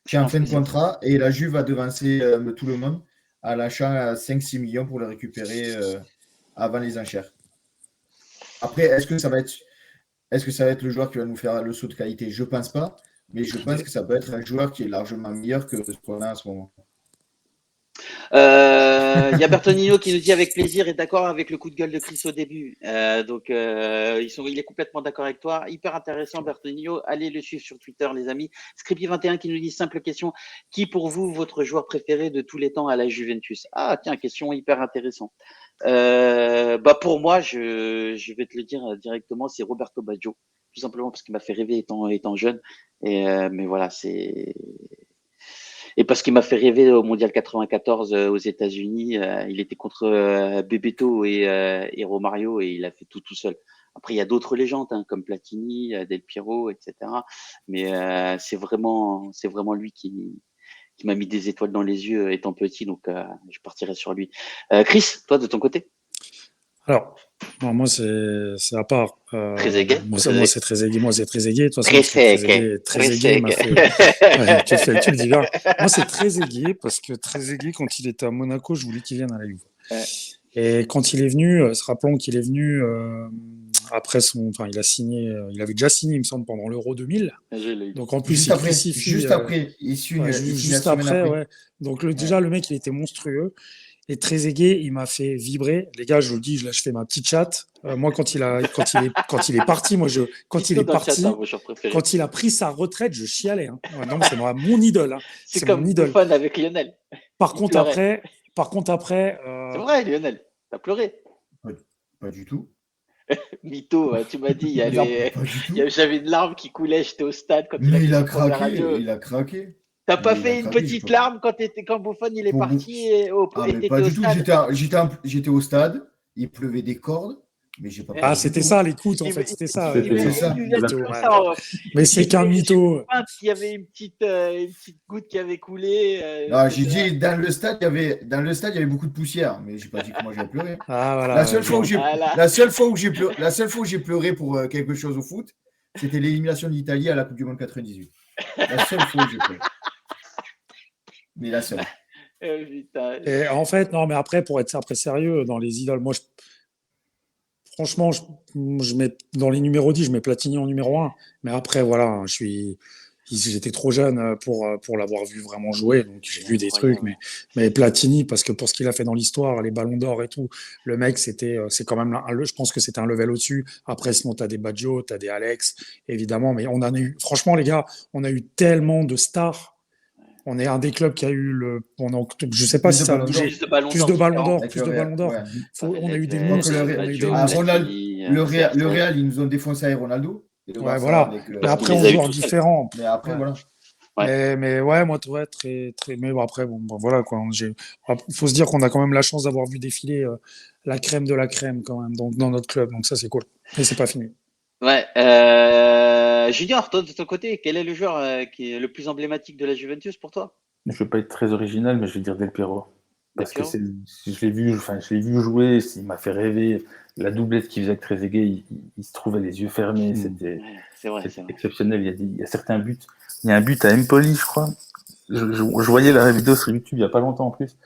Qui est en fin de contrat et la Juve va devancer tout le monde à l'achat à 5-6 millions pour le récupérer avant les enchères. Après, est-ce que ça va être le joueur qui va nous faire le saut de qualité? Je ne pense pas, mais je pense que ça peut être un joueur qui est largement meilleur que ce qu'on a en ce moment. Il y a Bertonino qui nous dit avec plaisir et d'accord avec le coup de gueule de Chris au début. Il est complètement d'accord avec toi. Hyper intéressant, Bertonino. Allez le suivre sur Twitter, les amis. Scrippy21 qui nous dit simple question. Qui pour vous, votre joueur préféré de tous les temps à la Juventus? Ah, tiens, question hyper intéressante. Pour moi, je vais te le dire directement, c'est Roberto Baggio. Tout simplement parce qu'il m'a fait rêver étant jeune. Mais voilà, et parce qu'il m'a fait rêver au Mondial 94 aux États-Unis. Il était contre Bebeto et Romario et il a fait tout seul. Après, il y a d'autres légendes comme Platini, Del Piero, etc. Mais c'est vraiment lui qui m'a mis des étoiles dans les yeux étant petit. Donc, je partirai sur lui. Chris, toi, de ton côté? Alors, non, moi, c'est à part. Trezeguet. Moi, c'est Trezeguet. Moi, c'est Trezeguet. De toute façon, Trezeguet. Trezeguet m'a fait. Ouais, tu le dis bien. Moi, c'est Trezeguet parce que Trezeguet, quand il était à Monaco, je voulais qu'il vienne à la Juve. Ouais. Et quand il est venu, rappelons qu'il est venu après enfin, il a signé, il avait déjà signé, il me semble, pendant l'Euro 2000. Donc en plus, il crucifie. Juste après, il signe juste la semaine après, après. ouais. Donc déjà, le mec, il était monstrueux. Et Trezeguet, il m'a fait vibrer. Les gars, je vous le dis, là, je fais ma petite chatte. Moi, quand il est parti, quand il a pris sa retraite, je chialais. Hein. Ouais, non, c'est mon idole. Hein. C'est comme Buffon avec Lionel. Par contre, après. C'est vrai, Lionel. T'as pleuré. Pas du tout. Mytho, tu m'as dit, j'avais une larme qui coulait, j'étais au stade quand Mais il a craqué. Il a craqué. T'as pas fait une petite larme quand Buffon il est parti et mais pas du tout. J'étais au stade, il pleuvait des cordes, mais j'ai pas. C'était ça l'écoute en fait, c'était ça. Mais c'est qu'un mytho. Il y avait une petite goutte qui avait coulé. J'ai dit dans le stade il y avait beaucoup de poussière, mais j'ai pas dit que moi j'ai pleuré. Voilà, la seule fois où j'ai pleuré pour quelque chose au foot, c'était l'élimination de l'Italie à la Coupe du Monde 98. La seule fois où j'ai pleuré. Mais la seule. Et en fait, non, mais après, pour être après sérieux, dans les idoles, moi, franchement, je mets dans les numéros 10, je mets Platini en numéro 1. Mais après, voilà, j'étais trop jeune pour l'avoir vu vraiment jouer, donc j'ai vu des trucs. Mais Platini, parce que pour ce qu'il a fait dans l'histoire, les ballons d'or et tout, le mec, c'est quand même, je pense que c'était un level au-dessus. Après, sinon, t'as des Baggio, t'as des Alex, évidemment. Mais on en a eu, franchement, les gars, on a eu tellement de stars. On est un des clubs qui a eu je sais pas si ça a bougé. Plus de ballons d'or. Ouais. On a eu des monstres. Le Real, ils nous ont défoncé à Ronaldo. Ouais, voilà. Mais après, on joue différent. Mais après, voilà. Ouais. Mais ouais, moi, très, très. Mais bon, après, voilà quoi. Faut se dire qu'on a quand même la chance d'avoir vu défiler la crème de la crème quand même dans notre club. Donc ça, c'est cool. Et c'est pas fini. Ouais. Junior, toi de ton côté, quel est le joueur qui est le plus emblématique de la Juventus pour toi? Je ne veux pas être très original, mais je vais dire Del Piero. Parce que je l'ai vu jouer, il m'a fait rêver. La doublette qu'il faisait avec Trezeguet, il se trouvait les yeux fermés. C'était exceptionnel. Il y a certains buts. Il y a un but à Empoli, je crois. Je voyais la vidéo sur YouTube il n'y a pas longtemps en plus.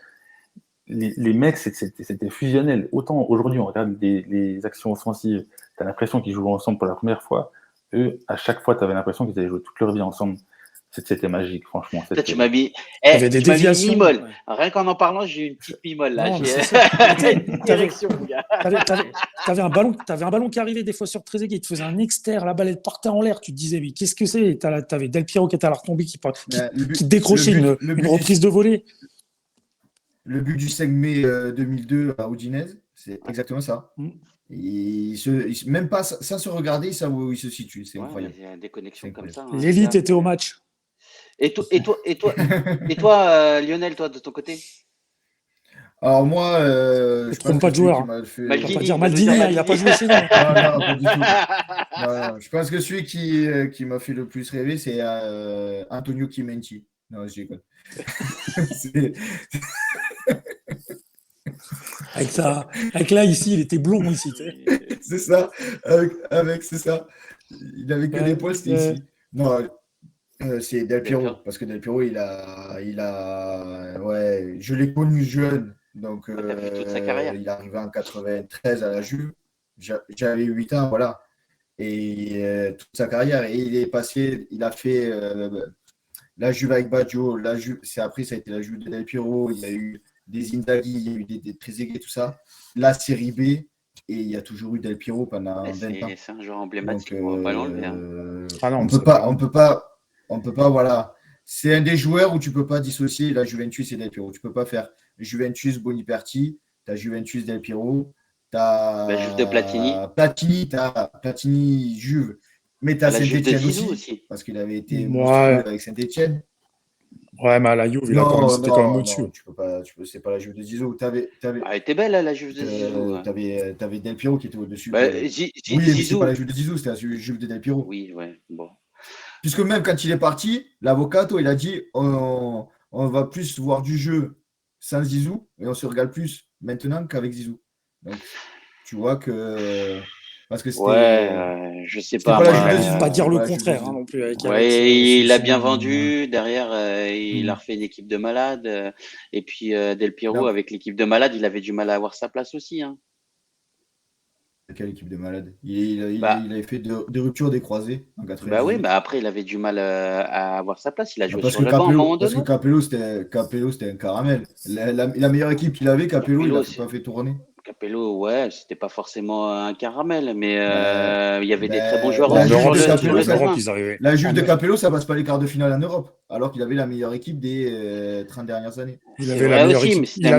Les mecs, c'était fusionnel. Autant aujourd'hui, on regarde les actions offensives, tu as l'impression qu'ils jouent ensemble pour la première fois. Eux, à chaque fois, tu avais l'impression qu'ils allaient jouer toute leur vie ensemble. C'était magique, franchement. Tu m'as mis déviations. Mimole. Ouais. Rien qu'en parlant, j'ai eu une petite mimole là. Une direction, mon gars. T'avais un ballon qui arrivait des fois sur Trezeguet, il te faisait un externe, la balle partait en l'air, tu te disais mais qu'est-ce que c'est? T'avais Del Piero qui était à la retombée, qui décrochait une reprise de volée. Le but du 5 mai 2002 à Udinese, c'est exactement ça. Même pas sans se regarder, ça où il se situe. C'est incroyable. Il y a des connexions comme ça. L'élite était au match. Et toi, Lionel, toi, de ton côté? Alors moi, je pense pas de joueur. Maldini, il n'a pas joué chez nous. Non, pas du tout. Non, je pense que celui qui m'a fait le plus rêver, c'est Antonio Chimenti. Non, je déconne. Avec là, ici, il était blond ici. C'est ça. C'est ça. Il avait que des poils, c'était ici. Non, c'est Del Piero, parce que Del Piero, je l'ai connu jeune, donc toute sa carrière. Il est arrivé en 93 à la Juve, j'avais 8 ans, voilà, et toute sa carrière, et il a fait la Juve avec Baggio, après ça a été la Juve de Del Piero, il y a eu des Inzaghi, il y a eu des Trezeguet, tout ça, la Série B, et il y a toujours eu Del Piero pendant 20 ans. C'est un joueur emblématique, on ne va pas l'enlever. On peut pas, voilà. C'est un des joueurs où tu peux pas dissocier la Juventus et Del Piero. Tu peux pas faire Juventus Boniperti, tu as Juventus Del Piero, tu as la Juve de Platini. Platini, Juve. Mais tu as Saint-Etienne aussi, parce qu'il avait été avec Saint-Etienne. Ouais, mais à la Juve, c'était quand même au-dessus. C'est pas la Juve de Zizou. Elle était belle, la Juve de Zizou. T'avais Del Piero qui était au-dessus. Oui, mais c'est pas la Juve de Zizou, c'était la Juve de Del Piero. Oui, ouais, bon. Puisque même quand il est parti, l'avocato, il a dit on va plus voir du jeu sans Zizou et on se régale plus maintenant qu'avec Zizou. Donc, Tu vois que. Parce que Ouais, c'était. je sais C'était pas, pas la moi. Juve de On peut pas Zidane. dire C'était le pas la Juve de contraire hein, Zidane. non plus avec Ouais, il a bien son vendu. Derrière, il a hmm. refait une équipe de malades. Et puis, Del Piero, Non, avec l'équipe de malades, il avait du mal à avoir sa place aussi. Hein. quelle équipe de malade. Bah, Il avait fait deux ruptures des croisés en bah oui, 98. bah après, il avait du mal à avoir sa place. Il a Ah, joué sur le banc à un moment donné. Capello, c'était un caramel. La meilleure équipe qu'il avait, Capello, il l'a Capello, pas fait tourner. Capello, ouais, c'était pas forcément un caramel, mais Ben, il y avait des très bons joueurs Bon, en la aussi Juve de Europe, sur Capello, le en Europe, terrain. ils arrivaient. la Juve de Capello, ça passe pas les quarts de finale en Europe, alors qu'il avait la meilleure équipe des 30 dernières années. Il C'est avait la vrai meilleure aussi, mais équipe. Il c'était le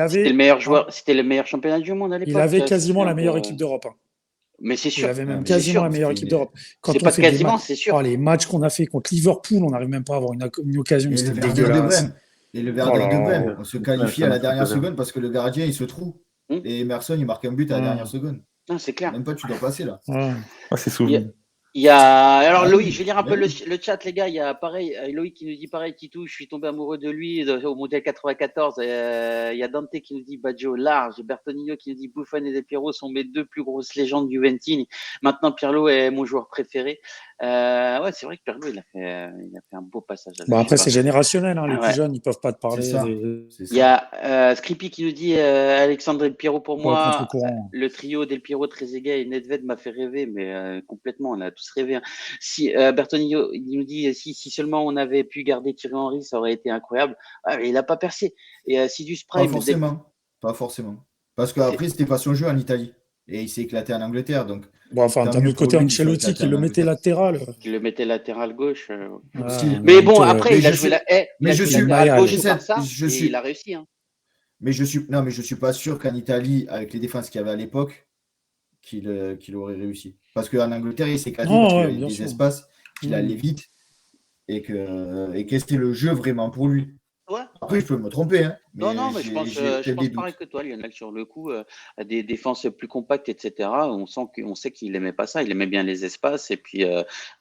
avait, meilleur hein, joueur, c'était le meilleur championnat du monde à il l'époque. avait Ça, quasiment c'est un la peu. meilleure équipe d'Europe. Hein. Mais c'est Il sûr, avait Non, même c'est quasiment sûr. la meilleure c'était équipe d'Europe. C'est Quand on pas fait des quasiment, matchs, c'est sûr. les matchs qu'on a fait contre Liverpool, on n'arrive même pas à avoir une occasion. Et le C'était Werder de dégueulasse. Brême. Et le Oh Werder là de là. Brême. On se Ouais, qualifie ça à me la fait dernière rire. seconde parce que le gardien, il se trouve. Hum, Et Emerson, il marque un but à la dernière Ouais, seconde. Non, c'est clair. Même pas, tu dois passer là. ouais. Ah, c'est Il y a, souvenir. il y a- Alors Ah Loïc, je oui, vais lire un mais peu oui. le chat, les gars. Il y a pareil, Loïc qui nous dit pareil, Titou, je suis tombé amoureux de lui au Mondial 94. Il y a Dante qui nous dit Baggio large, Bertonino qui nous dit Buffon et Del Piero sont mes deux plus grosses légendes du Juventini. Maintenant Pirlo est mon joueur préféré. Ouais, c'est vrai que Pirlo il a fait un beau passage à la Bon, après, Juve. c'est générationnel. Hein. Les plus Ouais. jeunes, ils peuvent pas te C'est parler ça. C'est Il y ça. a Scrippy qui nous dit Alexandre Del Piero pour pas moi. contre-courant. Le trio Del Piero, Trezeguet et Nedved m'a fait rêver, mais complètement, on a tous rêvé. Hein. Si Bertonillo, il nous dit si seulement on avait pu garder Thierry Henry, ça aurait été incroyable. Ah, mais il n'a pas percé. Et Sidus Pas Prime, forcément. Pas forcément. Parce c'est qu'après, c'était pas son jeu en Italie. Et il s'est éclaté en Angleterre. Donc, Bon, enfin, tant d'un mieux autre pour côté, lui qu'il soit Ancelotti éclaté qui en le mettait Angleterre. latéral. qui le mettait latéral gauche. Ouais, Mais bon, donc, après, Mais il a je joué suis. il Mais a je joué suis. latéral Bayern. gauche Je au sais. Barça Je et il suis. a réussi. Hein. Mais je suis. Non, mais je suis pas sûr qu'en Italie, avec les défenses qu'il y avait à l'époque, qu'il aurait réussi. Parce qu'en Angleterre, il s'est éclaté parce Non, qu'il ouais, avait bien des sûr. espaces, qu'il Mm. allait vite et que c'était le jeu vraiment pour lui. Ouais, Après, ouais. je peux me tromper, hein, Non, mais non, mais j'ai je peut-être des pense pareil doutes. que toi, Lionel, sur le coup, des défenses plus compactes, etc. On sait qu'il aimait pas ça. Il aimait bien les espaces et puis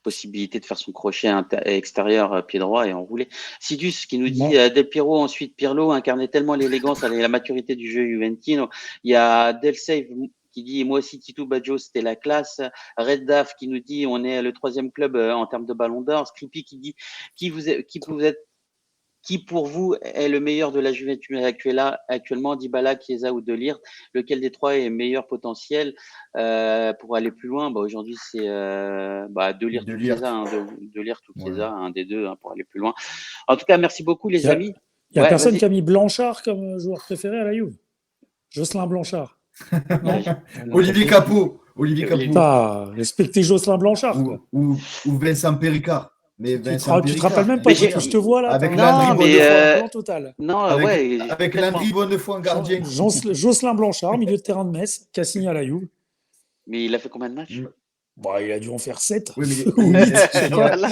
possibilité de faire son crochet extérieur pied droit et enrouler. Sidus qui nous dit Moi, Del Piero, ensuite Pirlo incarnait tellement l'élégance et la maturité du jeu juventino. Il y a Del Save qui dit moi aussi Tito Baggio c'était la classe. Red Daf qui nous dit on est le troisième club en termes de Ballon d'Or. Scrippy qui dit qui pour vous est le meilleur de la Juventus actuellement, Dybala, Chiesa ou De Ligt? Lequel des trois est meilleur potentiel pour aller plus loin? Bah, aujourd'hui, c'est De Ligt De ou lire. Chiesa, hein, de Ligt ou Ouais. Chiesa, un des deux hein, pour aller plus loin. En tout cas, merci beaucoup il les y a, amis. y a Ouais, personne qui vas-y. a mis Blanchard comme joueur préféré à la Juve. Jocelyn Blanchard. Non? Bon, tant Olivier pis. Capot. Olivier Capot. Putain, respectez Jocelyn Blanchard, quoi. Ou Vincent Péricard. Mais Vincent Tu te rappelles Péricard, même pas, Mais quand je te vois là, avec t'as Landry non, mais Bonnefoy. un plan total. non, ouais, Avec complètement. Landry Bonnefoy en gardien. Jocelyn Blanchard, milieu de terrain de Metz, qui a signé à la Juve. Mais il a fait combien de matchs? Bah, il a dû en faire 7 Oui, mais ou 8, je sais pas. Voilà.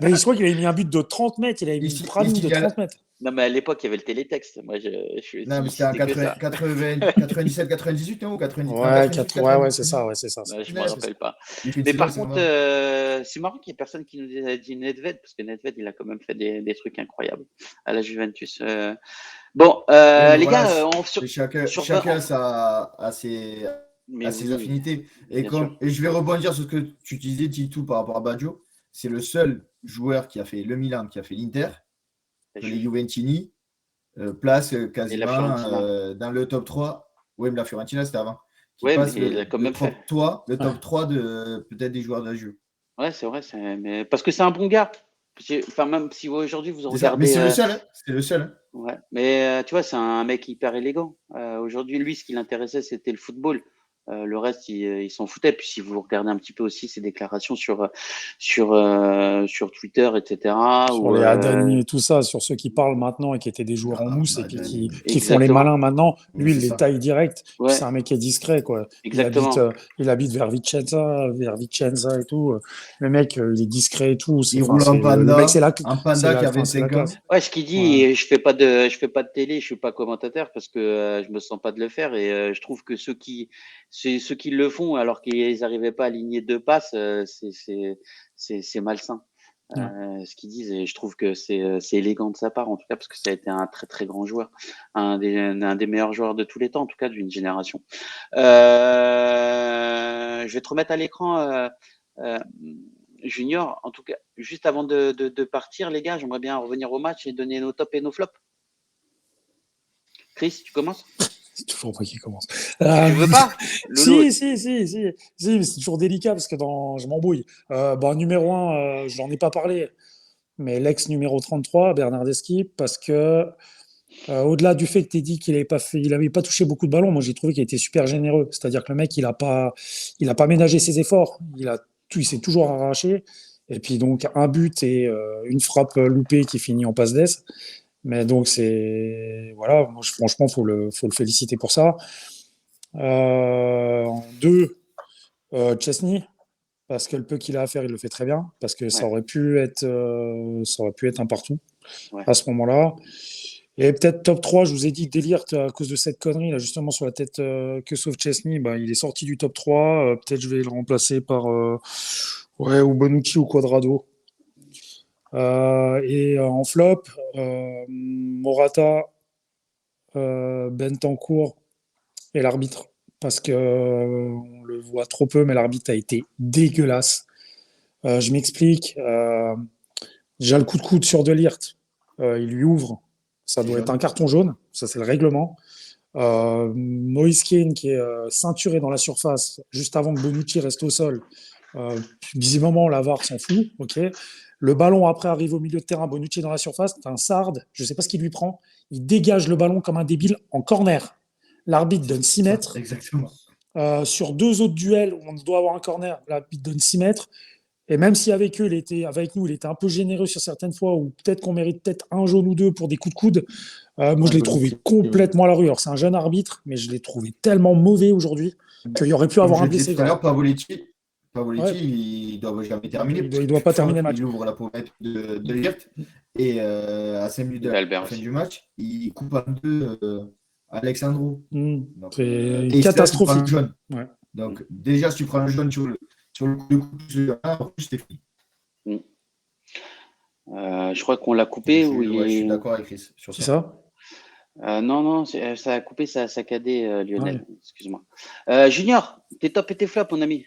Mais je crois qu'il avait mis un but de 30 mètres, il avait mis une praline de 30 mètres. Non, mais à l'époque, il y avait le télétexte. Moi, Non, mais c'était en c'était que ça. 97, 98, non? Ou 90, en Ouais, 98, ouais, c'est ça, ouais, c'est ça. Ouais, je me 99. rappelle pas. Il fait une Mais saison, par ça contre, va. c'est marrant qu'il n'y ait personne qui nous ait dit Nedved, parce que Nedved, il a quand même fait des trucs incroyables à la Juventus. Bon, Oui, mais les voilà, gars, chacun a mais ses oui, affinités. bien sûr. Et je vais rebondir sur ce que tu disais, Titou, par rapport à Baggio. C'est le seul joueur qui a fait le Milan, qui a fait l'Inter, La que les Juve Juventini placent et la quasiment Fiorentina. dans le top 3. Oui, mais la Fiorentina, c'était avant. Qui Ouais, mais passe il a quand même fait. le top 3 de peut-être des joueurs de la Juve. Ouais, c'est vrai, mais parce que c'est un bon gars. Enfin, même si aujourd'hui vous C'est ça. Mais regardez. c'est le seul, hein. C'est le seul. Hein. Ouais, mais tu vois, c'est un mec hyper élégant. Aujourd'hui, lui, ce qui l'intéressait, c'était le football. Le reste, il s'en foutait. Puis si vous regardez un petit peu aussi ses déclarations sur Twitter, etc. Sur les Adani et tout ça, sur ceux qui parlent maintenant et qui étaient des joueurs en mousse et puis qui font les Exactement. malins maintenant, Mais lui, c'est il les ça. taille direct. Puis Ouais, c'est un mec qui est discret, quoi. exactement. Il habite vers Vicenza et tout. Le mec, il est discret et tout. Il roule en Le mec, c'est panda, un panda qui a c'est la 25 ans. classe. Ouais, ce qu'il dit, Ouais. je fais pas de télé, je suis pas commentateur parce que je me sens pas de le faire et je trouve que ceux qui le font alors qu'ils n'arrivaient pas à aligner deux passes, c'est malsain. ce qu'ils disent, et je trouve que c'est élégant de sa part, en tout cas, parce que ça a été un très très grand joueur, un des meilleurs joueurs de tous les temps, en tout cas d'une génération. Je vais te remettre à l'écran, Junior. En tout cas, juste avant de partir, les gars, j'aimerais bien revenir au match et donner nos tops et nos flops. Chris, tu commences? C'est toujours moi qui commence. Tu veux pas, Lolo? Si, mais c'est toujours délicat parce que je m'embrouille. Numéro 1, je n'en ai pas parlé, mais l'ex numéro 33, Bernardeschi, parce que au-delà du fait que tu dit qu'il n'avait pas touché beaucoup de ballons, moi j'ai trouvé qu'il était super généreux. C'est-à-dire que le mec, il a pas ménagé ses efforts. Il s'est toujours arraché. Et puis donc un but et une frappe loupée qui finit en passe d'ess. Mais donc voilà, moi, franchement, faut le féliciter pour ça. En 2, Chesney, parce que le peu qu'il a à faire, il le fait très bien, parce que ça aurait pu être un partout à ce moment-là. Et peut-être top 3, je vous ai dit que Delirte, à cause de cette connerie, là, justement sur la tête que sauve Chesney, il est sorti du top 3. Peut-être je vais le remplacer par ou Bonucci ou Quadrado. Et en flop, Morata, Bentancur et l'arbitre. Parce que on le voit trop peu, mais l'arbitre a été dégueulasse. Je m'explique. Déjà le coup de coude sur Delirte, il lui ouvre. Ça doit être un carton jaune. Ça, c'est le règlement. Moïse Kean qui est ceinturé dans la surface juste avant que Bonucci reste au sol. Visiblement, la VAR s'en fout. Ok. Le ballon après arrive au milieu de terrain. Bonucci dans la surface. T'as un Sard. Je ne sais pas ce qu'il lui prend. Il dégage le ballon comme un débile en corner. L'arbitre donne 6 mètres. Exactement. Sur 2 autres duels où on doit avoir un corner, l'arbitre donne 6 mètres. Et même si avec nous, il était un peu généreux sur certaines fois, ou peut-être qu'on mérite peut-être un jaune ou 2 pour des coups de coude, moi, je l'ai trouvé complètement à la rue. Alors, c'est un jeune arbitre, mais je l'ai trouvé tellement mauvais aujourd'hui qu'il y aurait pu avoir un blessé. Tout à l'heure, Pavolici, il ne doit jamais terminer. Il ne doit pas terminer le match. Il ouvre la pommette de Lirt et à 5 minutes de la fin du match, il coupe en 2 Alexandro. C'est catastrophique. Ouais. Donc, déjà, si tu prends un jaune sur le coup de coude, en plus, c'était fini. Je crois qu'on l'a coupé. Je suis d'accord avec Chris sur ça. C'est ça? Non, ça a coupé, ça a saccadé, Lionel. Ouais. Excuse-moi. Junior, tes top et tes flops, mon ami.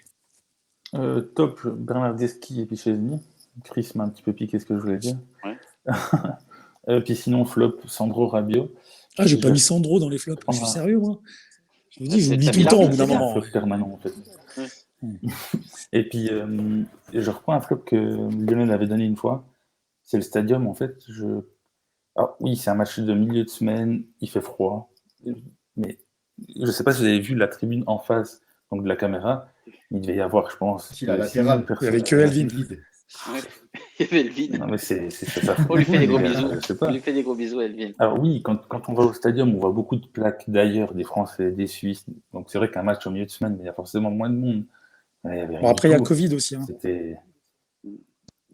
Top, Bernardeschi et puis Chesney. Chris m'a un petit peu piqué ce que je voulais dire. Ouais. Puis sinon, flop, Sandro Rabiot. Ah, j'ai pas mis Sandro dans les flops. Je suis sérieux, moi. Je vous dis, je l'oublie tout le temps au bout d'un moment. Un flop permanent, en fait. Ouais. Et puis, je reprends un flop que Lionel avait donné une fois. C'est le stadium, en fait. Alors, oui, c'est un match de milieu de semaine, il fait froid. Mais je ne sais pas si vous avez vu la tribune en face donc de la caméra. Il devait y avoir, je pense. Il y avait que Elvin. Ouais. Il y avait Elvin. Non, mais c'est ça. On lui fait des gros bisous. On lui fait des gros bisous, Elvin. Alors oui, quand on va au stadium, on voit beaucoup de plaques d'ailleurs, des Français, des Suisses. Donc c'est vrai qu'un match au milieu de semaine, il y a forcément moins de monde. Après, il y a Covid aussi. Hein.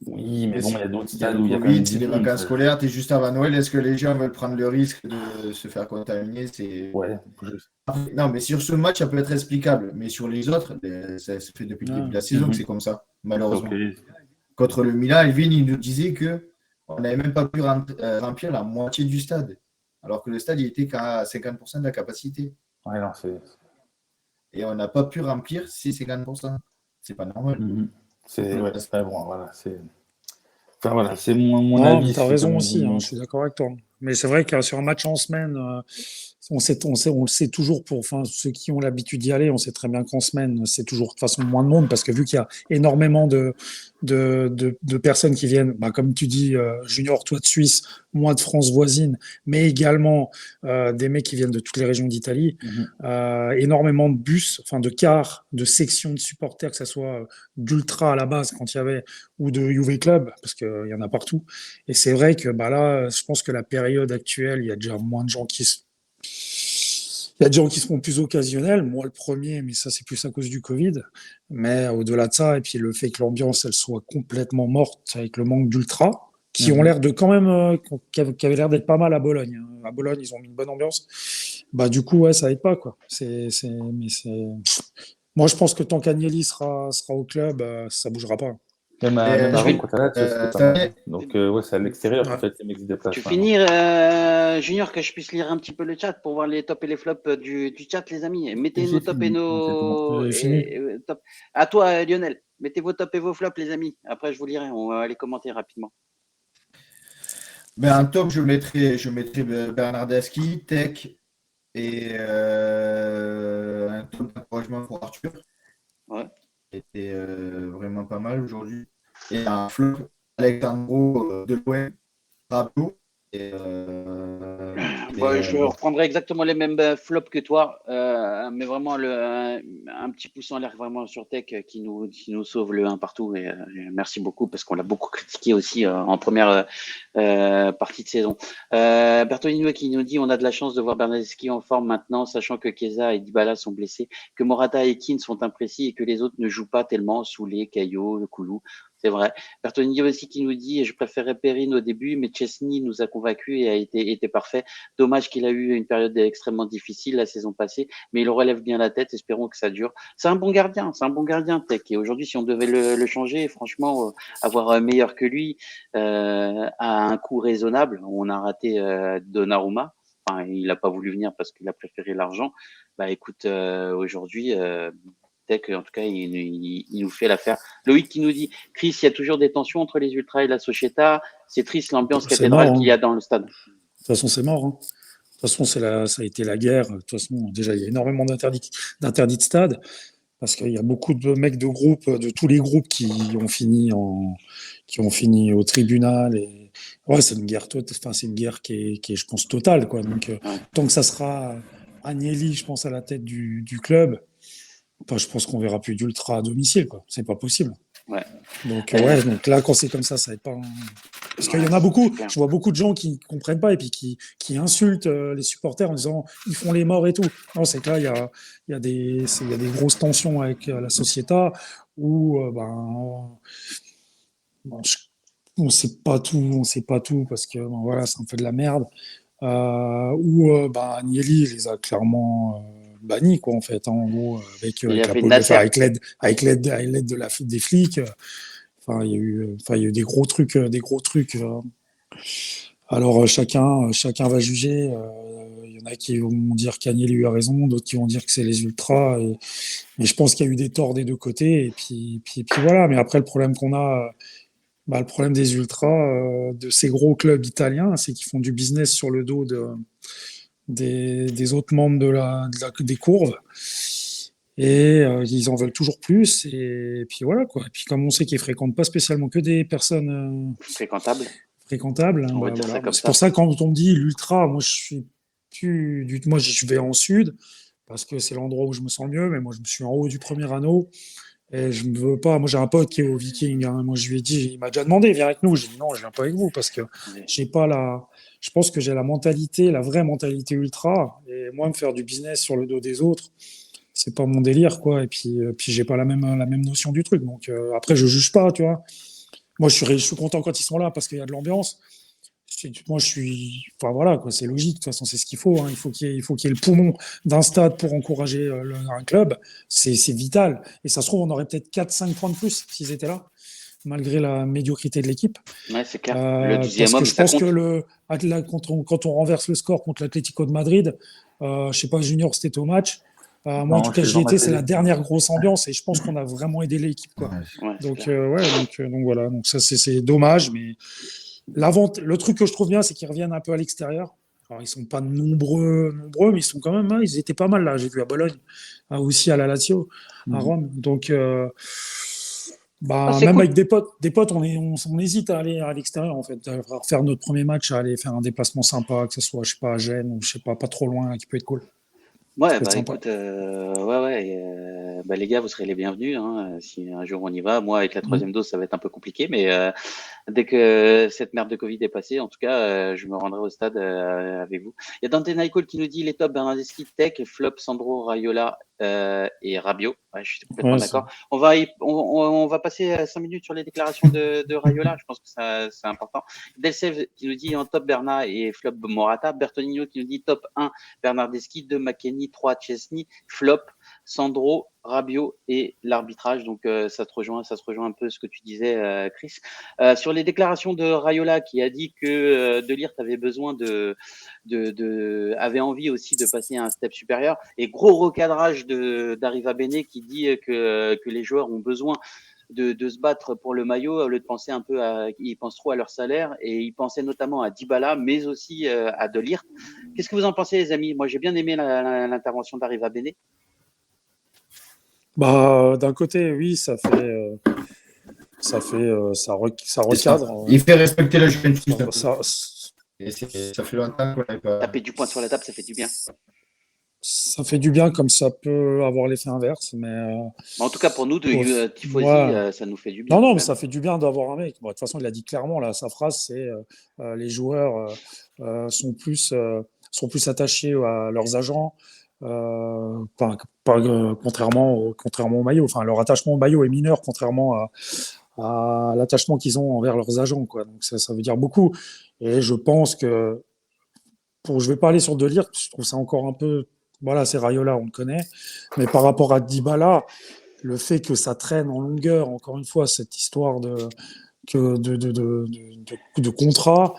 Oui, mais bon, il y a d'autres stades où il y a quand même des vacances scolaires, tu es juste avant Noël. Est-ce que les gens veulent prendre le risque de se faire contaminer? Ouais. Non, mais sur ce match, ça peut être explicable. Mais sur les autres, ça se fait depuis le début de la saison que c'est comme ça, malheureusement. Okay. Contre le Milan, Elvin, il nous disait qu'on n'avait même pas pu remplir la moitié du stade. Alors que le stade, il était qu'à 50% de la capacité. Ouais, non, et on n'a pas pu remplir ces 50%. C'est pas normal. C'est bon, voilà. Enfin, voilà, c'est mon avis. Tu as raison aussi, je suis d'accord avec toi. Mais c'est vrai que sur un match en semaine, on le sait toujours ceux qui ont l'habitude d'y aller, on sait très bien qu'en semaine, c'est toujours de toute façon moins de monde parce que vu qu'il y a énormément de personnes qui viennent, comme tu dis, Junior, toi de Suisse, moi de France voisine, mais également des mecs qui viennent de toutes les régions d'Italie, énormément de bus, de cars, de sections de supporters, que ce soit d'Ultra à la base quand il y avait, ou de Juve Club, parce qu'il y en a partout. Et c'est vrai que là, je pense que la période actuelle, il y a déjà moins de gens qui seront plus occasionnels, moi le premier, mais ça c'est plus à cause du Covid. Mais au-delà de ça, et puis le fait que l'ambiance elle soit complètement morte avec le manque d'ultra, qui ont l'air de quand même, qui avaient l'air d'être pas mal à Bologne. À Bologne, ils ont mis une bonne ambiance. Du coup, ouais, ça aide pas quoi. Moi, je pense que tant qu'Agnelli sera au club, ça bougera pas. Même Je à vais- Rome, quand t'as là, c'était pas ça mal. Donc, ouais, c'est à l'extérieur, en Ouais. fait, les mecs se déplacent. Tu pas, finis, Junior, que je puisse lire un petit peu le chat pour voir les tops et les flops du chat, les amis. Mettez J'ai nos tops et fini. Donc, c'est bon. nos Fini. tops. À toi, Lionel. Mettez vos tops et vos flops, les amis. Après, je vous lirai. On va les commenter rapidement. Un top, je mettrais Bernardeschi, Tech et un top d'encouragement pour Arthur. Ouais. Qui était vraiment pas mal aujourd'hui. Et un flop, Alexandro de l'OM, Rabiot. Je reprendrai exactement les mêmes flops que toi, mais vraiment un petit pouce en l'air vraiment sur Tech qui nous sauve le 1 partout. Et merci beaucoup parce qu'on l'a beaucoup critiqué aussi en première partie de saison. Bertolino qui nous dit on a de la chance de voir Bernardeschi en forme maintenant, sachant que Chiesa et Dybala sont blessés, que Morata et Keane sont imprécis et que les autres ne jouent pas tellement, Soulé, Caillot, Koulou. C'est vrai. Bertolini aussi qui nous dit je préférais Perrine au début, mais Chesney nous a convaincus et a été parfait. Dommage qu'il a eu une période extrêmement difficile la saison passée, mais il relève bien la tête. Espérons que ça dure. C'est un bon gardien, Tech. Et aujourd'hui, si on devait le changer, franchement, avoir meilleur que lui à un coût raisonnable, on a raté Donnarumma. Enfin, il n'a pas voulu venir parce qu'il a préféré l'argent. Bah écoute, aujourd'hui, Tech, en tout cas, il nous fait l'affaire. Loïc qui nous dit Chris, il y a toujours des tensions entre les Ultras et la Società. C'est triste l'ambiance C'est cathédrale mort, qu'il y a dans le stade. De toute façon, c'est mort. De toute façon, ça a été la guerre. De toute façon, déjà, il y a énormément d'interdits de stade parce qu'il y a beaucoup de mecs de groupe, de tous les groupes qui ont fini au tribunal. Et ouais, c'est une guerre c'est une guerre qui est, je pense, totale, quoi. Donc, tant que ça sera Agnelli, je pense, à la tête du club, enfin, je pense qu'on verra plus d'ultra à domicile, quoi. C'est pas possible. Ouais. Donc là, quand c'est comme ça va être pas. Parce qu'il y en a beaucoup, je vois beaucoup de gens qui ne comprennent pas et puis qui insultent les supporters en disant ils font les morts et tout. Non, c'est que là, il y a des grosses tensions avec la Società où on sait pas tout parce que voilà, c'est un peu de la merde. Agnelli les a clairement bannis, quoi, en fait, hein, en gros, avec Il a fait la Nasser. avec l'aide des flics. Enfin, il y a eu des gros trucs, Alors chacun va juger. Il y en a qui vont dire qu'Agnelli a raison, d'autres qui vont dire que c'est les ultras. Mais je pense qu'il y a eu des torts des deux côtés. Et puis voilà. Mais après, le problème qu'on a, le problème des ultras, de ces gros clubs italiens, c'est qu'ils font du business sur le dos des autres membres des courbes. Et ils en veulent toujours plus. Et puis voilà, quoi. Et puis comme on sait qu'ils fréquentent pas spécialement que des personnes Fréquentable. fréquentables, On va dire ça comme c'est ça. pour ça que quand on me dit l'ultra, moi je vais en sud parce que c'est l'endroit où je me sens mieux. Mais moi je me suis en haut du premier anneau. Et je ne veux pas. Moi, j'ai un pote qui est au Viking. Hein. Moi, je lui ai dit, il m'a déjà demandé, viens avec nous. J'ai dit non, je viens pas avec vous parce que j'ai pas la. Je pense que j'ai la vraie mentalité ultra. Et moi, me faire du business sur le dos des autres, c'est pas mon délire, quoi. Et puis j'ai pas la même notion du truc. Donc après, je juge pas, tu vois. Moi, je suis content quand ils sont là parce qu'il y a de l'ambiance. Moi, je suis. Enfin, voilà, quoi, c'est logique. De toute façon, c'est ce qu'il faut. Hein. Il faut qu'il y ait le poumon d'un stade pour encourager un club. C'est vital. Et ça se trouve, on aurait peut-être 4-5 points de plus s'ils étaient là, malgré la médiocrité de l'équipe. Ouais, c'est clair. Le 12e Parce homme, que je ça pense compte. que quand on renverse le score contre l'Atlético de Madrid, je sais pas, Junior, c'était au match. Moi, en tout cas, j'y étais. C'est la dernière grosse ambiance et je pense qu'on a vraiment aidé l'équipe, quoi. Ouais, Donc voilà. Donc ça, c'est dommage, mais. Le truc que je trouve bien, c'est qu'ils reviennent un peu à l'extérieur. Alors, ils sont pas nombreux, mais ils sont quand même, ils étaient pas mal là. J'ai vu à Bologne, aussi à la Lazio, à Rome. Donc, même cool. avec des potes, on hésite à aller à l'extérieur en fait, à faire notre premier match, à aller faire un déplacement sympa, que ce soit, je sais pas, à Gênes ou je sais pas trop loin, qui peut être cool. Ouais, Peut être sympa. écoute, les gars, vous serez les bienvenus. Hein, si un jour on y va, moi avec la troisième dose, ça va être un peu compliqué, mais dès que cette merde de Covid est passée, en tout cas, je me rendrai au stade avec vous. Il y a Dante Nicole qui nous dit les tops Bernardeschi, Tech, flop Sandro, Raiola et Rabiot. Ouais, je suis complètement d'accord. On va passer 5 minutes sur les déclarations de Raiola. Je pense que c'est important. Delsev qui nous dit en top Bernat et flop Morata. Bertonino qui nous dit top 1 Bernardeschi, 2 McKennie, 3 Chesney, flop Sandro, Rabiot et l'arbitrage. Donc ça se rejoint un peu ce que tu disais, Chris. Sur les déclarations de Raiola qui a dit que De Ligt avait besoin avait envie aussi de passer à un step supérieur, et gros recadrage d'Arriva Bene qui dit que les joueurs ont besoin de se battre pour le maillot au lieu de penser un peu ils pensent trop à leur salaire, et ils pensaient notamment à Dybala mais aussi à De Ligt. Qu'est-ce que vous en pensez, les amis? Moi j'ai bien aimé l'intervention d'Arriva Bene. Bah, d'un côté, oui, ça recadre. Il fait respecter la Juventus. Ça fait longtemps qu'on n'avait pas. Taper du poing sur la table, ça fait du bien. Ça fait du bien, comme ça peut avoir l'effet inverse. Mais en tout cas, pour nous, tifosi, ça nous fait du bien. Non, mais ça fait du bien d'avoir un mec. Bon, de toute façon, il a dit clairement, là, sa phrase, c'est les joueurs sont plus attachés à leurs agents. Contrairement au maillot. Enfin, leur attachement au maillot est mineur, contrairement à l'attachement qu'ils ont envers leurs agents, quoi. Donc ça veut dire beaucoup. Et je pense que je vais pas aller sur De Ligt, je trouve ça encore un peu. Voilà, c'est Raiola, on le connaît. Mais par rapport à Dybala, le fait que ça traîne en longueur, encore une fois, cette histoire de contrat,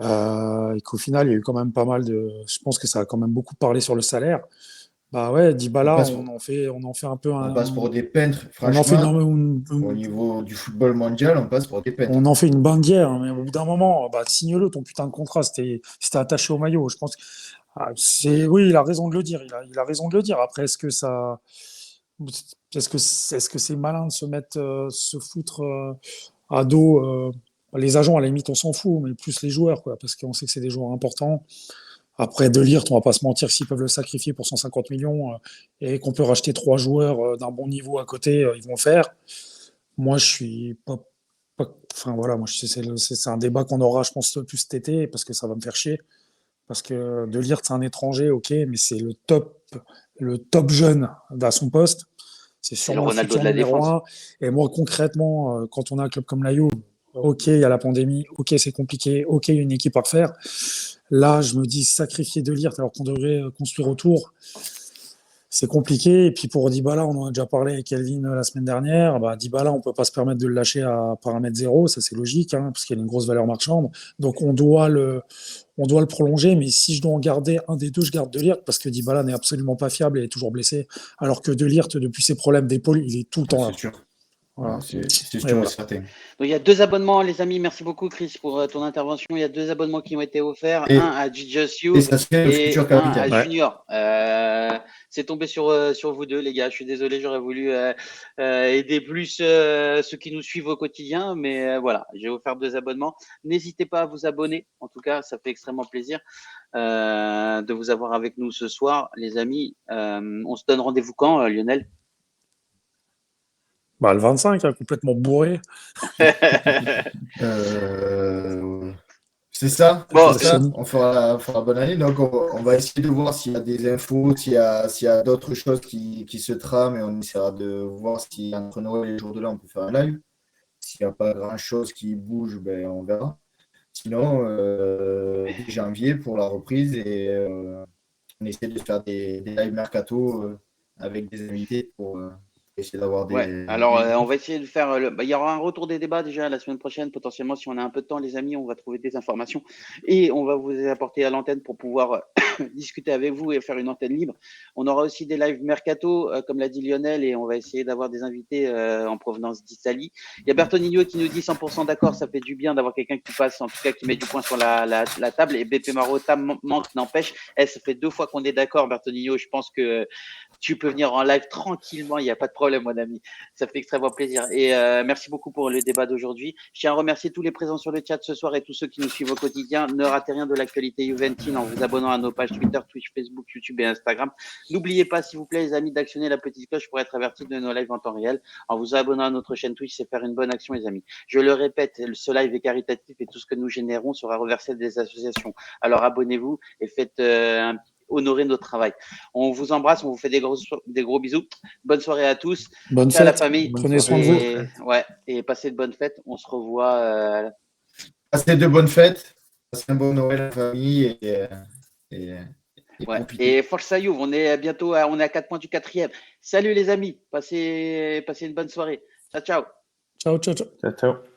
et qu'au final, il y a eu quand même pas mal de. Je pense que ça a quand même beaucoup parlé sur le salaire. Bah ouais, Dybala, on en fait un peu un. On passe pour des peintres, franchement. Au niveau du football mondial, on passe pour des peintres. On en fait une bandière, hein, mais au bout d'un moment, signe-le ton putain de contrat, c'était attaché au maillot. Je pense que oui, il a raison de le dire. Il a raison de le dire. Après, est-ce que c'est malin de se foutre à dos les agents, à la limite, on s'en fout, mais plus les joueurs, quoi, parce qu'on sait que c'est des joueurs importants. Après, De Ligt, on va pas se mentir, s'ils peuvent le sacrifier pour 150 millions et qu'on peut racheter 3 joueurs d'un bon niveau à côté, ils vont le faire. Moi, je suis pas. Enfin, voilà, moi, c'est un débat qu'on aura, je pense, plus cet été, parce que ça va me faire chier. Parce que De Ligt, c'est un étranger, ok, mais c'est le top jeune à son poste. C'est sûrement le futur numéro 1. Et moi, concrètement, quand on a un club comme la Juve, ok, il y a la pandémie, ok, c'est compliqué, ok, il y a une équipe à refaire. Là, je me dis sacrifier De Ligt alors qu'on devrait construire autour, c'est compliqué. Et puis pour Dybala, on en a déjà parlé avec Kelvin la semaine dernière. Dybala, on ne peut pas se permettre de le lâcher à paramètre zéro, ça c'est logique, hein, parce qu'il a une grosse valeur marchande. Donc on doit le prolonger, mais si je dois en garder un des deux, je garde De Ligt, parce que Dybala n'est absolument pas fiable et est toujours blessé. Alors que De Ligt, depuis ses problèmes d'épaule, il est tout le temps là. C'est sûr. Voilà. C'est sûr et certain. Donc, il y a 2 abonnements, les amis. Merci beaucoup, Chris, pour ton intervention. Il y a 2 abonnements qui ont été offerts. Un à Just You et un à Junior. C'est tombé sur vous deux, les gars. Je suis désolé, j'aurais voulu aider plus ceux qui nous suivent au quotidien. Mais voilà, j'ai offert 2 abonnements. N'hésitez pas à vous abonner. En tout cas, ça fait extrêmement plaisir de vous avoir avec nous ce soir, les amis. On se donne rendez-vous quand, Lionel? Le 25, hein, complètement bourré. C'est ça. Bon, c'est ça. On fera bonne année. Donc, on va essayer de voir s'il y a des infos, s'il y a d'autres choses qui se trament, et on essaiera de voir si entre Noël et le jour de l'an, on peut faire un live. S'il n'y a pas grand-chose qui bouge, on verra. Sinon, janvier pour la reprise, et on essaie de faire des live mercato avec des invités pour essayer d'avoir des. Ouais. Alors, on va essayer de faire. Il y aura un retour des débats déjà la semaine prochaine. Potentiellement, si on a un peu de temps, les amis, on va trouver des informations et on va vous les apporter à l'antenne pour pouvoir discuter avec vous et faire une antenne libre. On aura aussi des lives mercato, comme l'a dit Lionel, et on va essayer d'avoir des invités en provenance d'Italie. Il y a Bertonino qui nous dit 100% d'accord. Ça fait du bien d'avoir quelqu'un qui passe, en tout cas, qui met du poing sur la table. Et BP Marotta manque, n'empêche. Ça fait 2 fois qu'on est d'accord, Bertonino. Je pense que tu peux venir en live tranquillement. Il n'y a pas de problème, mon ami. Ça fait extrêmement plaisir. Et merci beaucoup pour le débat d'aujourd'hui. Je tiens à remercier tous les présents sur le chat ce soir et tous ceux qui nous suivent au quotidien. Ne ratez rien de l'actualité juventine en vous abonnant à nos pages Twitter, Twitch, Facebook, YouTube et Instagram. N'oubliez pas, s'il vous plaît, les amis, d'actionner la petite cloche pour être avertis de nos lives en temps réel. En vous abonnant à notre chaîne Twitch, c'est faire une bonne action, les amis. Je le répète, ce live est caritatif et tout ce que nous générons sera reversé à des associations. Alors abonnez-vous et faites honorer notre travail. On vous embrasse, on vous fait des gros bisous. Bonne soirée à tous. Bonne fête. À la famille. Prenez soin de vous. Ouais, et passez de bonnes fêtes. On se revoit. Passez de bonnes fêtes. Passez un bon Noël à la famille et Et Ouais. profitez. Et Forza Juve, on est bientôt on est à 4 points du quatrième. Salut les amis, passez une bonne soirée. Ciao, ciao. Ciao, ciao, ciao. Ciao, ciao.